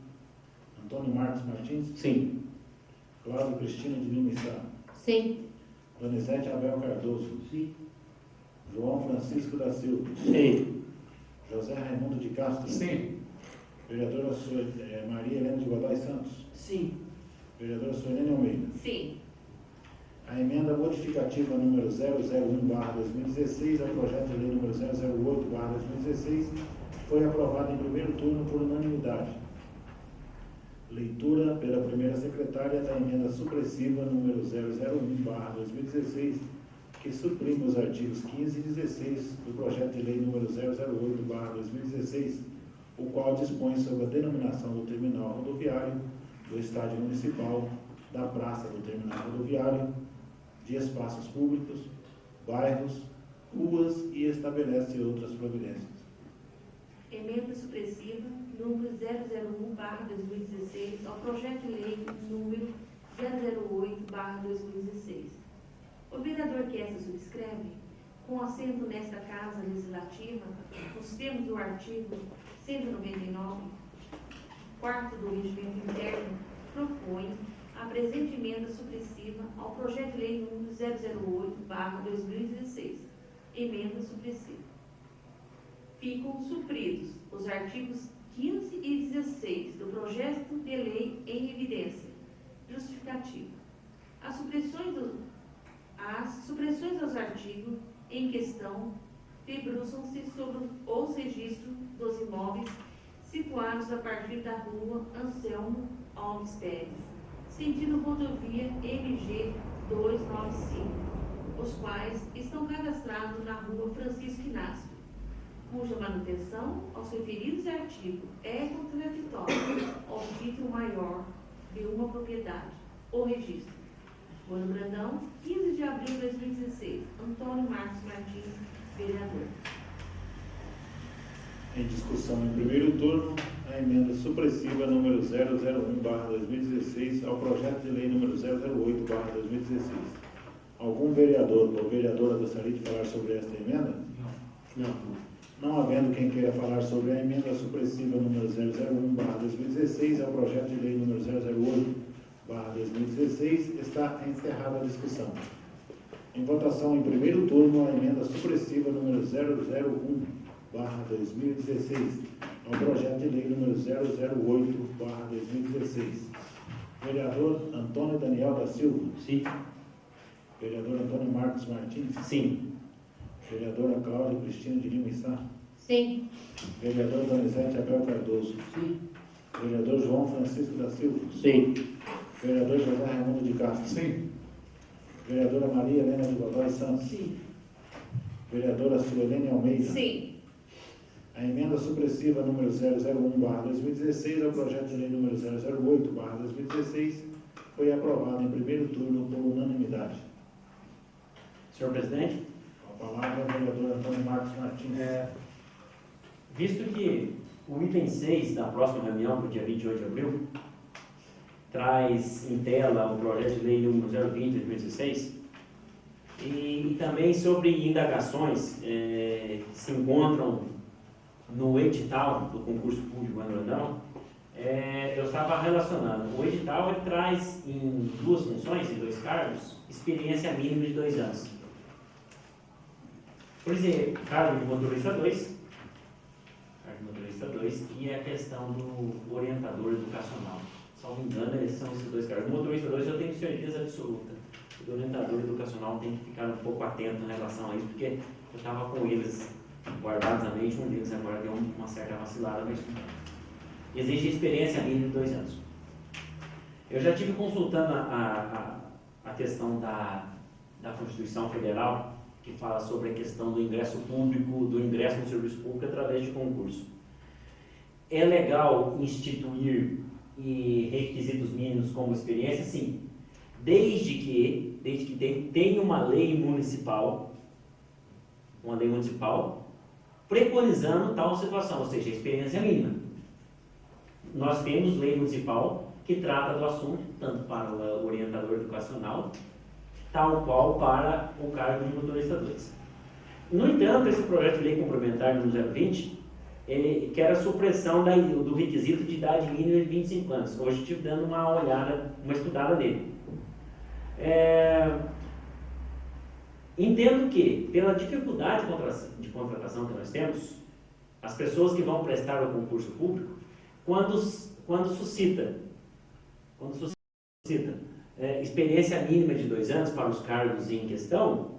Antônio Marcos Martins. Sim. Cláudia Cristina de Lima Sá. Sim. Donizete Abel Cardoso. Sim. João Francisco da Silva. Sim. José Raimundo de Castro. Sim. Vereadora Maria Helena de Godoy Santos. Sim. Vereadora Suelene Almeida. Sim. A emenda modificativa número 001/2016 ao projeto de lei número 008/2016 foi aprovada em primeiro turno por unanimidade. Leitura pela primeira secretária da emenda supressiva número 001/2016, que suprime os artigos 15 e 16 do projeto de lei número 008/2016, o qual dispõe sobre a denominação do terminal rodoviário, do estádio municipal, da praça do terminal rodoviário, de espaços públicos, bairros, ruas e estabelece outras providências. Emenda supressiva número 001/2016 ao projeto de lei número 008/2016. O vereador que esta subscreve, com assento nesta Casa Legislativa, nos termos do artigo 199, 4º do regimento interno propõe a presente emenda supressiva ao projeto de lei número 008/2016. Emenda supressiva. Ficam supridos os artigos 15 e 16 do projeto de lei em evidência. Justificativa. As supressões aos artigos em questão debruçam-se sobre os registros dos imóveis situados a partir da rua Anselmo Alves Pérez, sentido rodovia MG 295, os quais estão cadastrados na rua Francisco Inácio, cuja manutenção aos referidos artigos é contraditória ao título maior de uma propriedade, ou registro. Bueno Brandão, 15 de abril de 2016. Antônio Marcos Martins, vereador. Em discussão em primeiro turno, a emenda supressiva número 001/2016 ao projeto de lei número 008/2016. Algum vereador ou vereadora gostaria de falar sobre esta emenda? Não. Não havendo quem queira falar sobre a emenda supressiva número 001/2016 ao projeto de lei número 008/2016, está encerrada a discussão. Em votação em primeiro turno, a emenda supressiva número 001/2016 ao projeto de lei número 008/2016. Vereador Antônio Daniel da Silva. Sim. Vereador Antônio Marcos Martins. Sim. Vereadora Cláudia Cristina de Lima Sá. Sim. Vereador Donizete Abel Cardoso. Sim. Vereador João Francisco da Silva. Sim. Vereador José Raimundo de Castro. Sim. Vereadora Maria Helena de Godoy Santos. Sim. Vereadora Suelene Almeida. Sim. A emenda supressiva número 001/2016 ao projeto de lei número 008/2016 foi aprovada em primeiro turno por unanimidade. Senhor presidente, Com a palavra, o vereador Antônio Marcos Martins. visto que o item 6 da próxima reunião, para o dia 28 de abril, traz em tela o projeto de lei número 020/2016 e também sobre indagações que se encontram no edital do concurso público Brandão, eu estava relacionando. O edital ele traz em 2 funções, em 2 cargos, experiência mínima de 2 anos. Por exemplo, cargo de motorista 2, e a questão do orientador educacional. Salvo engano, esses são esses 2 cargos. O motorista 2 eu tenho certeza absoluta. O orientador educacional tem que ficar um pouco atento em relação a isso, porque eu estava com eles guardados à mente, um deles agora deu uma certa vacilada, mas exige experiência mínima de 2 anos. Eu já tive consultando a questão da Constituição Federal, que fala sobre a questão do ingresso público, do ingresso no serviço público através de concurso. É legal instituir requisitos mínimos como experiência? Sim. Desde que tenha uma lei municipal preconizando tal situação, ou seja, a experiência mínima. Nós temos lei municipal que trata do assunto, tanto para o orientador educacional, tal qual para o cargo de motorista 2. No entanto, esse projeto de lei complementar número 020, ele quer a supressão do requisito de idade mínima de 25 anos. Hoje estive dando uma olhada, uma estudada nele. Entendo que, pela dificuldade de contratação que nós temos, as pessoas que vão prestar o concurso público, quando suscita experiência mínima de 2 anos para os cargos em questão,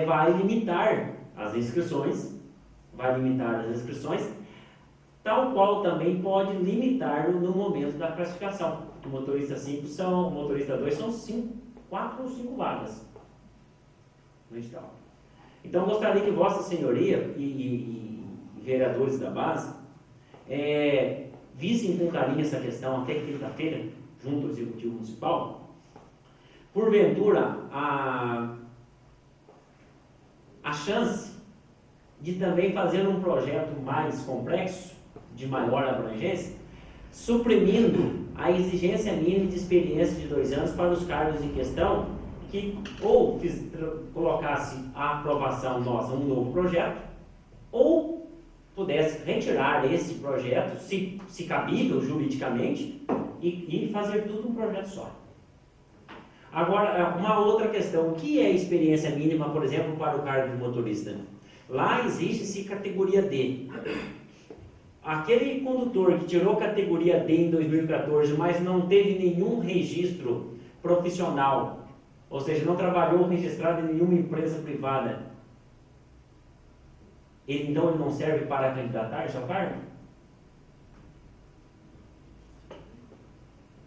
vai limitar as inscrições, tal qual também pode limitar no momento da classificação. O motorista 5 o motorista 2 são 4 ou 5 vagas no edital. Então, gostaria que Vossa Senhoria e vereadores da base vissem com carinho essa questão até quinta-feira, junto ao Executivo Municipal. Porventura, a chance de também fazer um projeto mais complexo, de maior abrangência, suprimindo a exigência mínima de experiência de 2 anos para os cargos em questão, que ou colocasse a aprovação nossa um novo projeto, ou pudesse retirar esse projeto, se cabível juridicamente, e fazer tudo um projeto só. Agora, uma outra questão, o que é experiência mínima, por exemplo, para o cargo de motorista? Lá existe-se categoria D. Aquele condutor que tirou categoria D em 2014, mas não teve nenhum registro profissional, ou seja, não trabalhou registrado em nenhuma empresa privada, então ele não serve para candidatar-se ao cargo?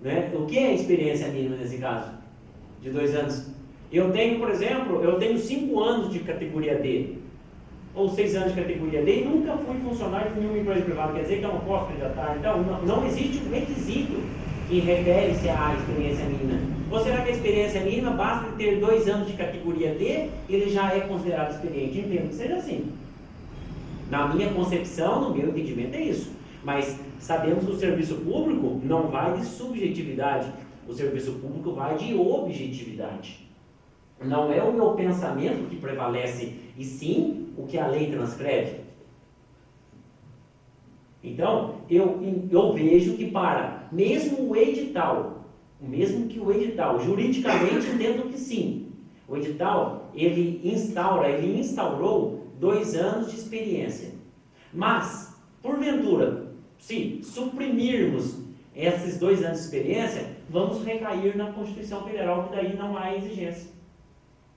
Né? O que é experiência mínima nesse caso? De 2 anos. Eu tenho, por exemplo, 5 anos de categoria D, ou 6 anos de categoria D, e nunca fui funcionário de nenhuma empresa privada, quer dizer que eu não posso candidatar. Então, não existe um requisito que refere-se à experiência mínima. Ou será que a experiência mínima basta ter 2 anos de categoria D, ele já é considerado experiente? Entendo que seja assim. Na minha concepção, no meu entendimento é isso. Mas sabemos que o serviço público não vai de subjetividade, o serviço público vai de objetividade. Não é o meu pensamento que prevalece, e sim o que a lei transcreve. Então, eu vejo que mesmo que o edital, juridicamente entendo que sim, o edital, ele instaurou 2 anos de experiência. Mas, porventura, se suprimirmos esses 2 anos de experiência, vamos recair na Constituição Federal, que daí não há exigência.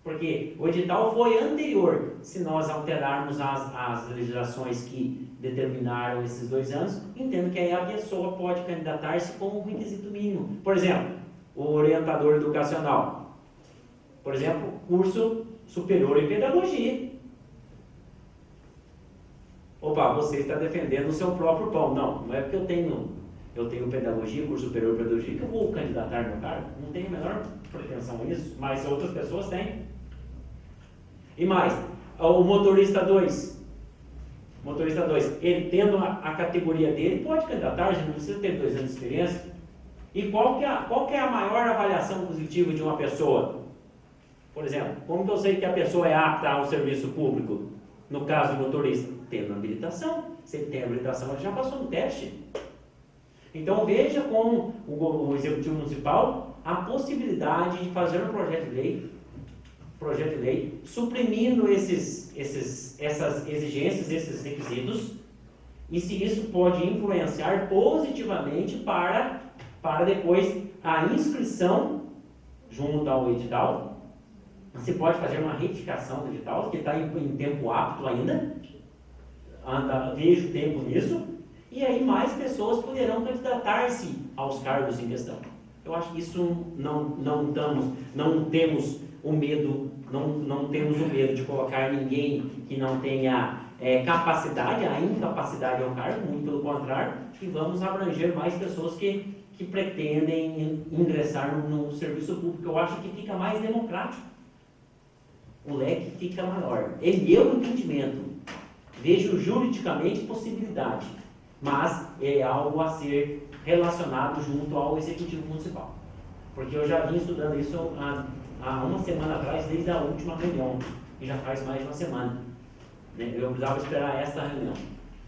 Porque o edital foi anterior. Se nós alterarmos as legislações que determinaram esses 2 anos, entendo que aí a pessoa pode candidatar-se com um requisito mínimo. Por exemplo, o orientador educacional. Por exemplo, curso superior em pedagogia. Opa, você está defendendo o seu próprio pão. Não é porque eu tenho pedagogia, curso superior em pedagogia, que eu vou candidatar no cargo. Não tenho a menor pretensão a isso, mas outras pessoas têm. E mais, o motorista 2. Ele tendo a categoria dele, pode candidatar, já não precisa ter 2 anos de experiência. E qual que é a maior avaliação positiva de uma pessoa? Por exemplo, como que eu sei que a pessoa é apta ao serviço público? No caso do motorista, tendo habilitação. Se ele tem habilitação, ele já passou no teste. Então veja com o Executivo Municipal a possibilidade de fazer um projeto de lei suprimindo essas exigências, esses requisitos, e se isso pode influenciar positivamente para depois a inscrição junto ao edital. Você pode fazer uma retificação do edital, que está em tempo apto ainda, vejo tempo nisso, e aí mais pessoas poderão candidatar-se aos cargos em questão. Eu acho que isso não temos o medo de colocar ninguém que não tenha capacidade, a incapacidade ao cargo, muito pelo contrário, e vamos abranger mais pessoas que pretendem ingressar no serviço público. Eu acho que fica mais democrático. O leque fica maior. Eu, entendimento, vejo juridicamente possibilidade, mas é algo a ser relacionado junto ao Executivo Municipal. Porque eu já vim estudando isso há 1 semana atrás, desde a última reunião, e já faz mais de 1 semana. Eu precisava esperar esta reunião.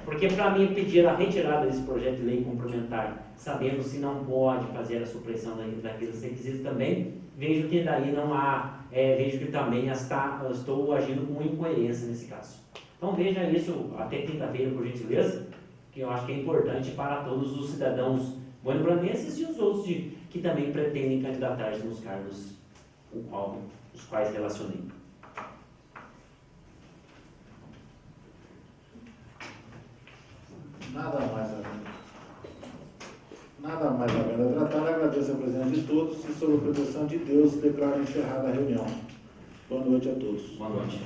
Porque para mim pedir a retirada desse projeto de lei complementar, sabendo se não pode fazer a supressão daqueles requisitos também, vejo que daí não há, vejo que também estou agindo com incoerência nesse caso. Então veja isso até quinta-feira, por gentileza, que eu acho que é importante para todos os cidadãos goiano-brandenses e os outros que também pretendem candidatar-se nos cargos os quais relacionei. Nada mais havendo a tratar, agradeço a presença de todos e, sob a proteção de Deus, declaro encerrada a reunião. Boa noite a todos. Boa noite.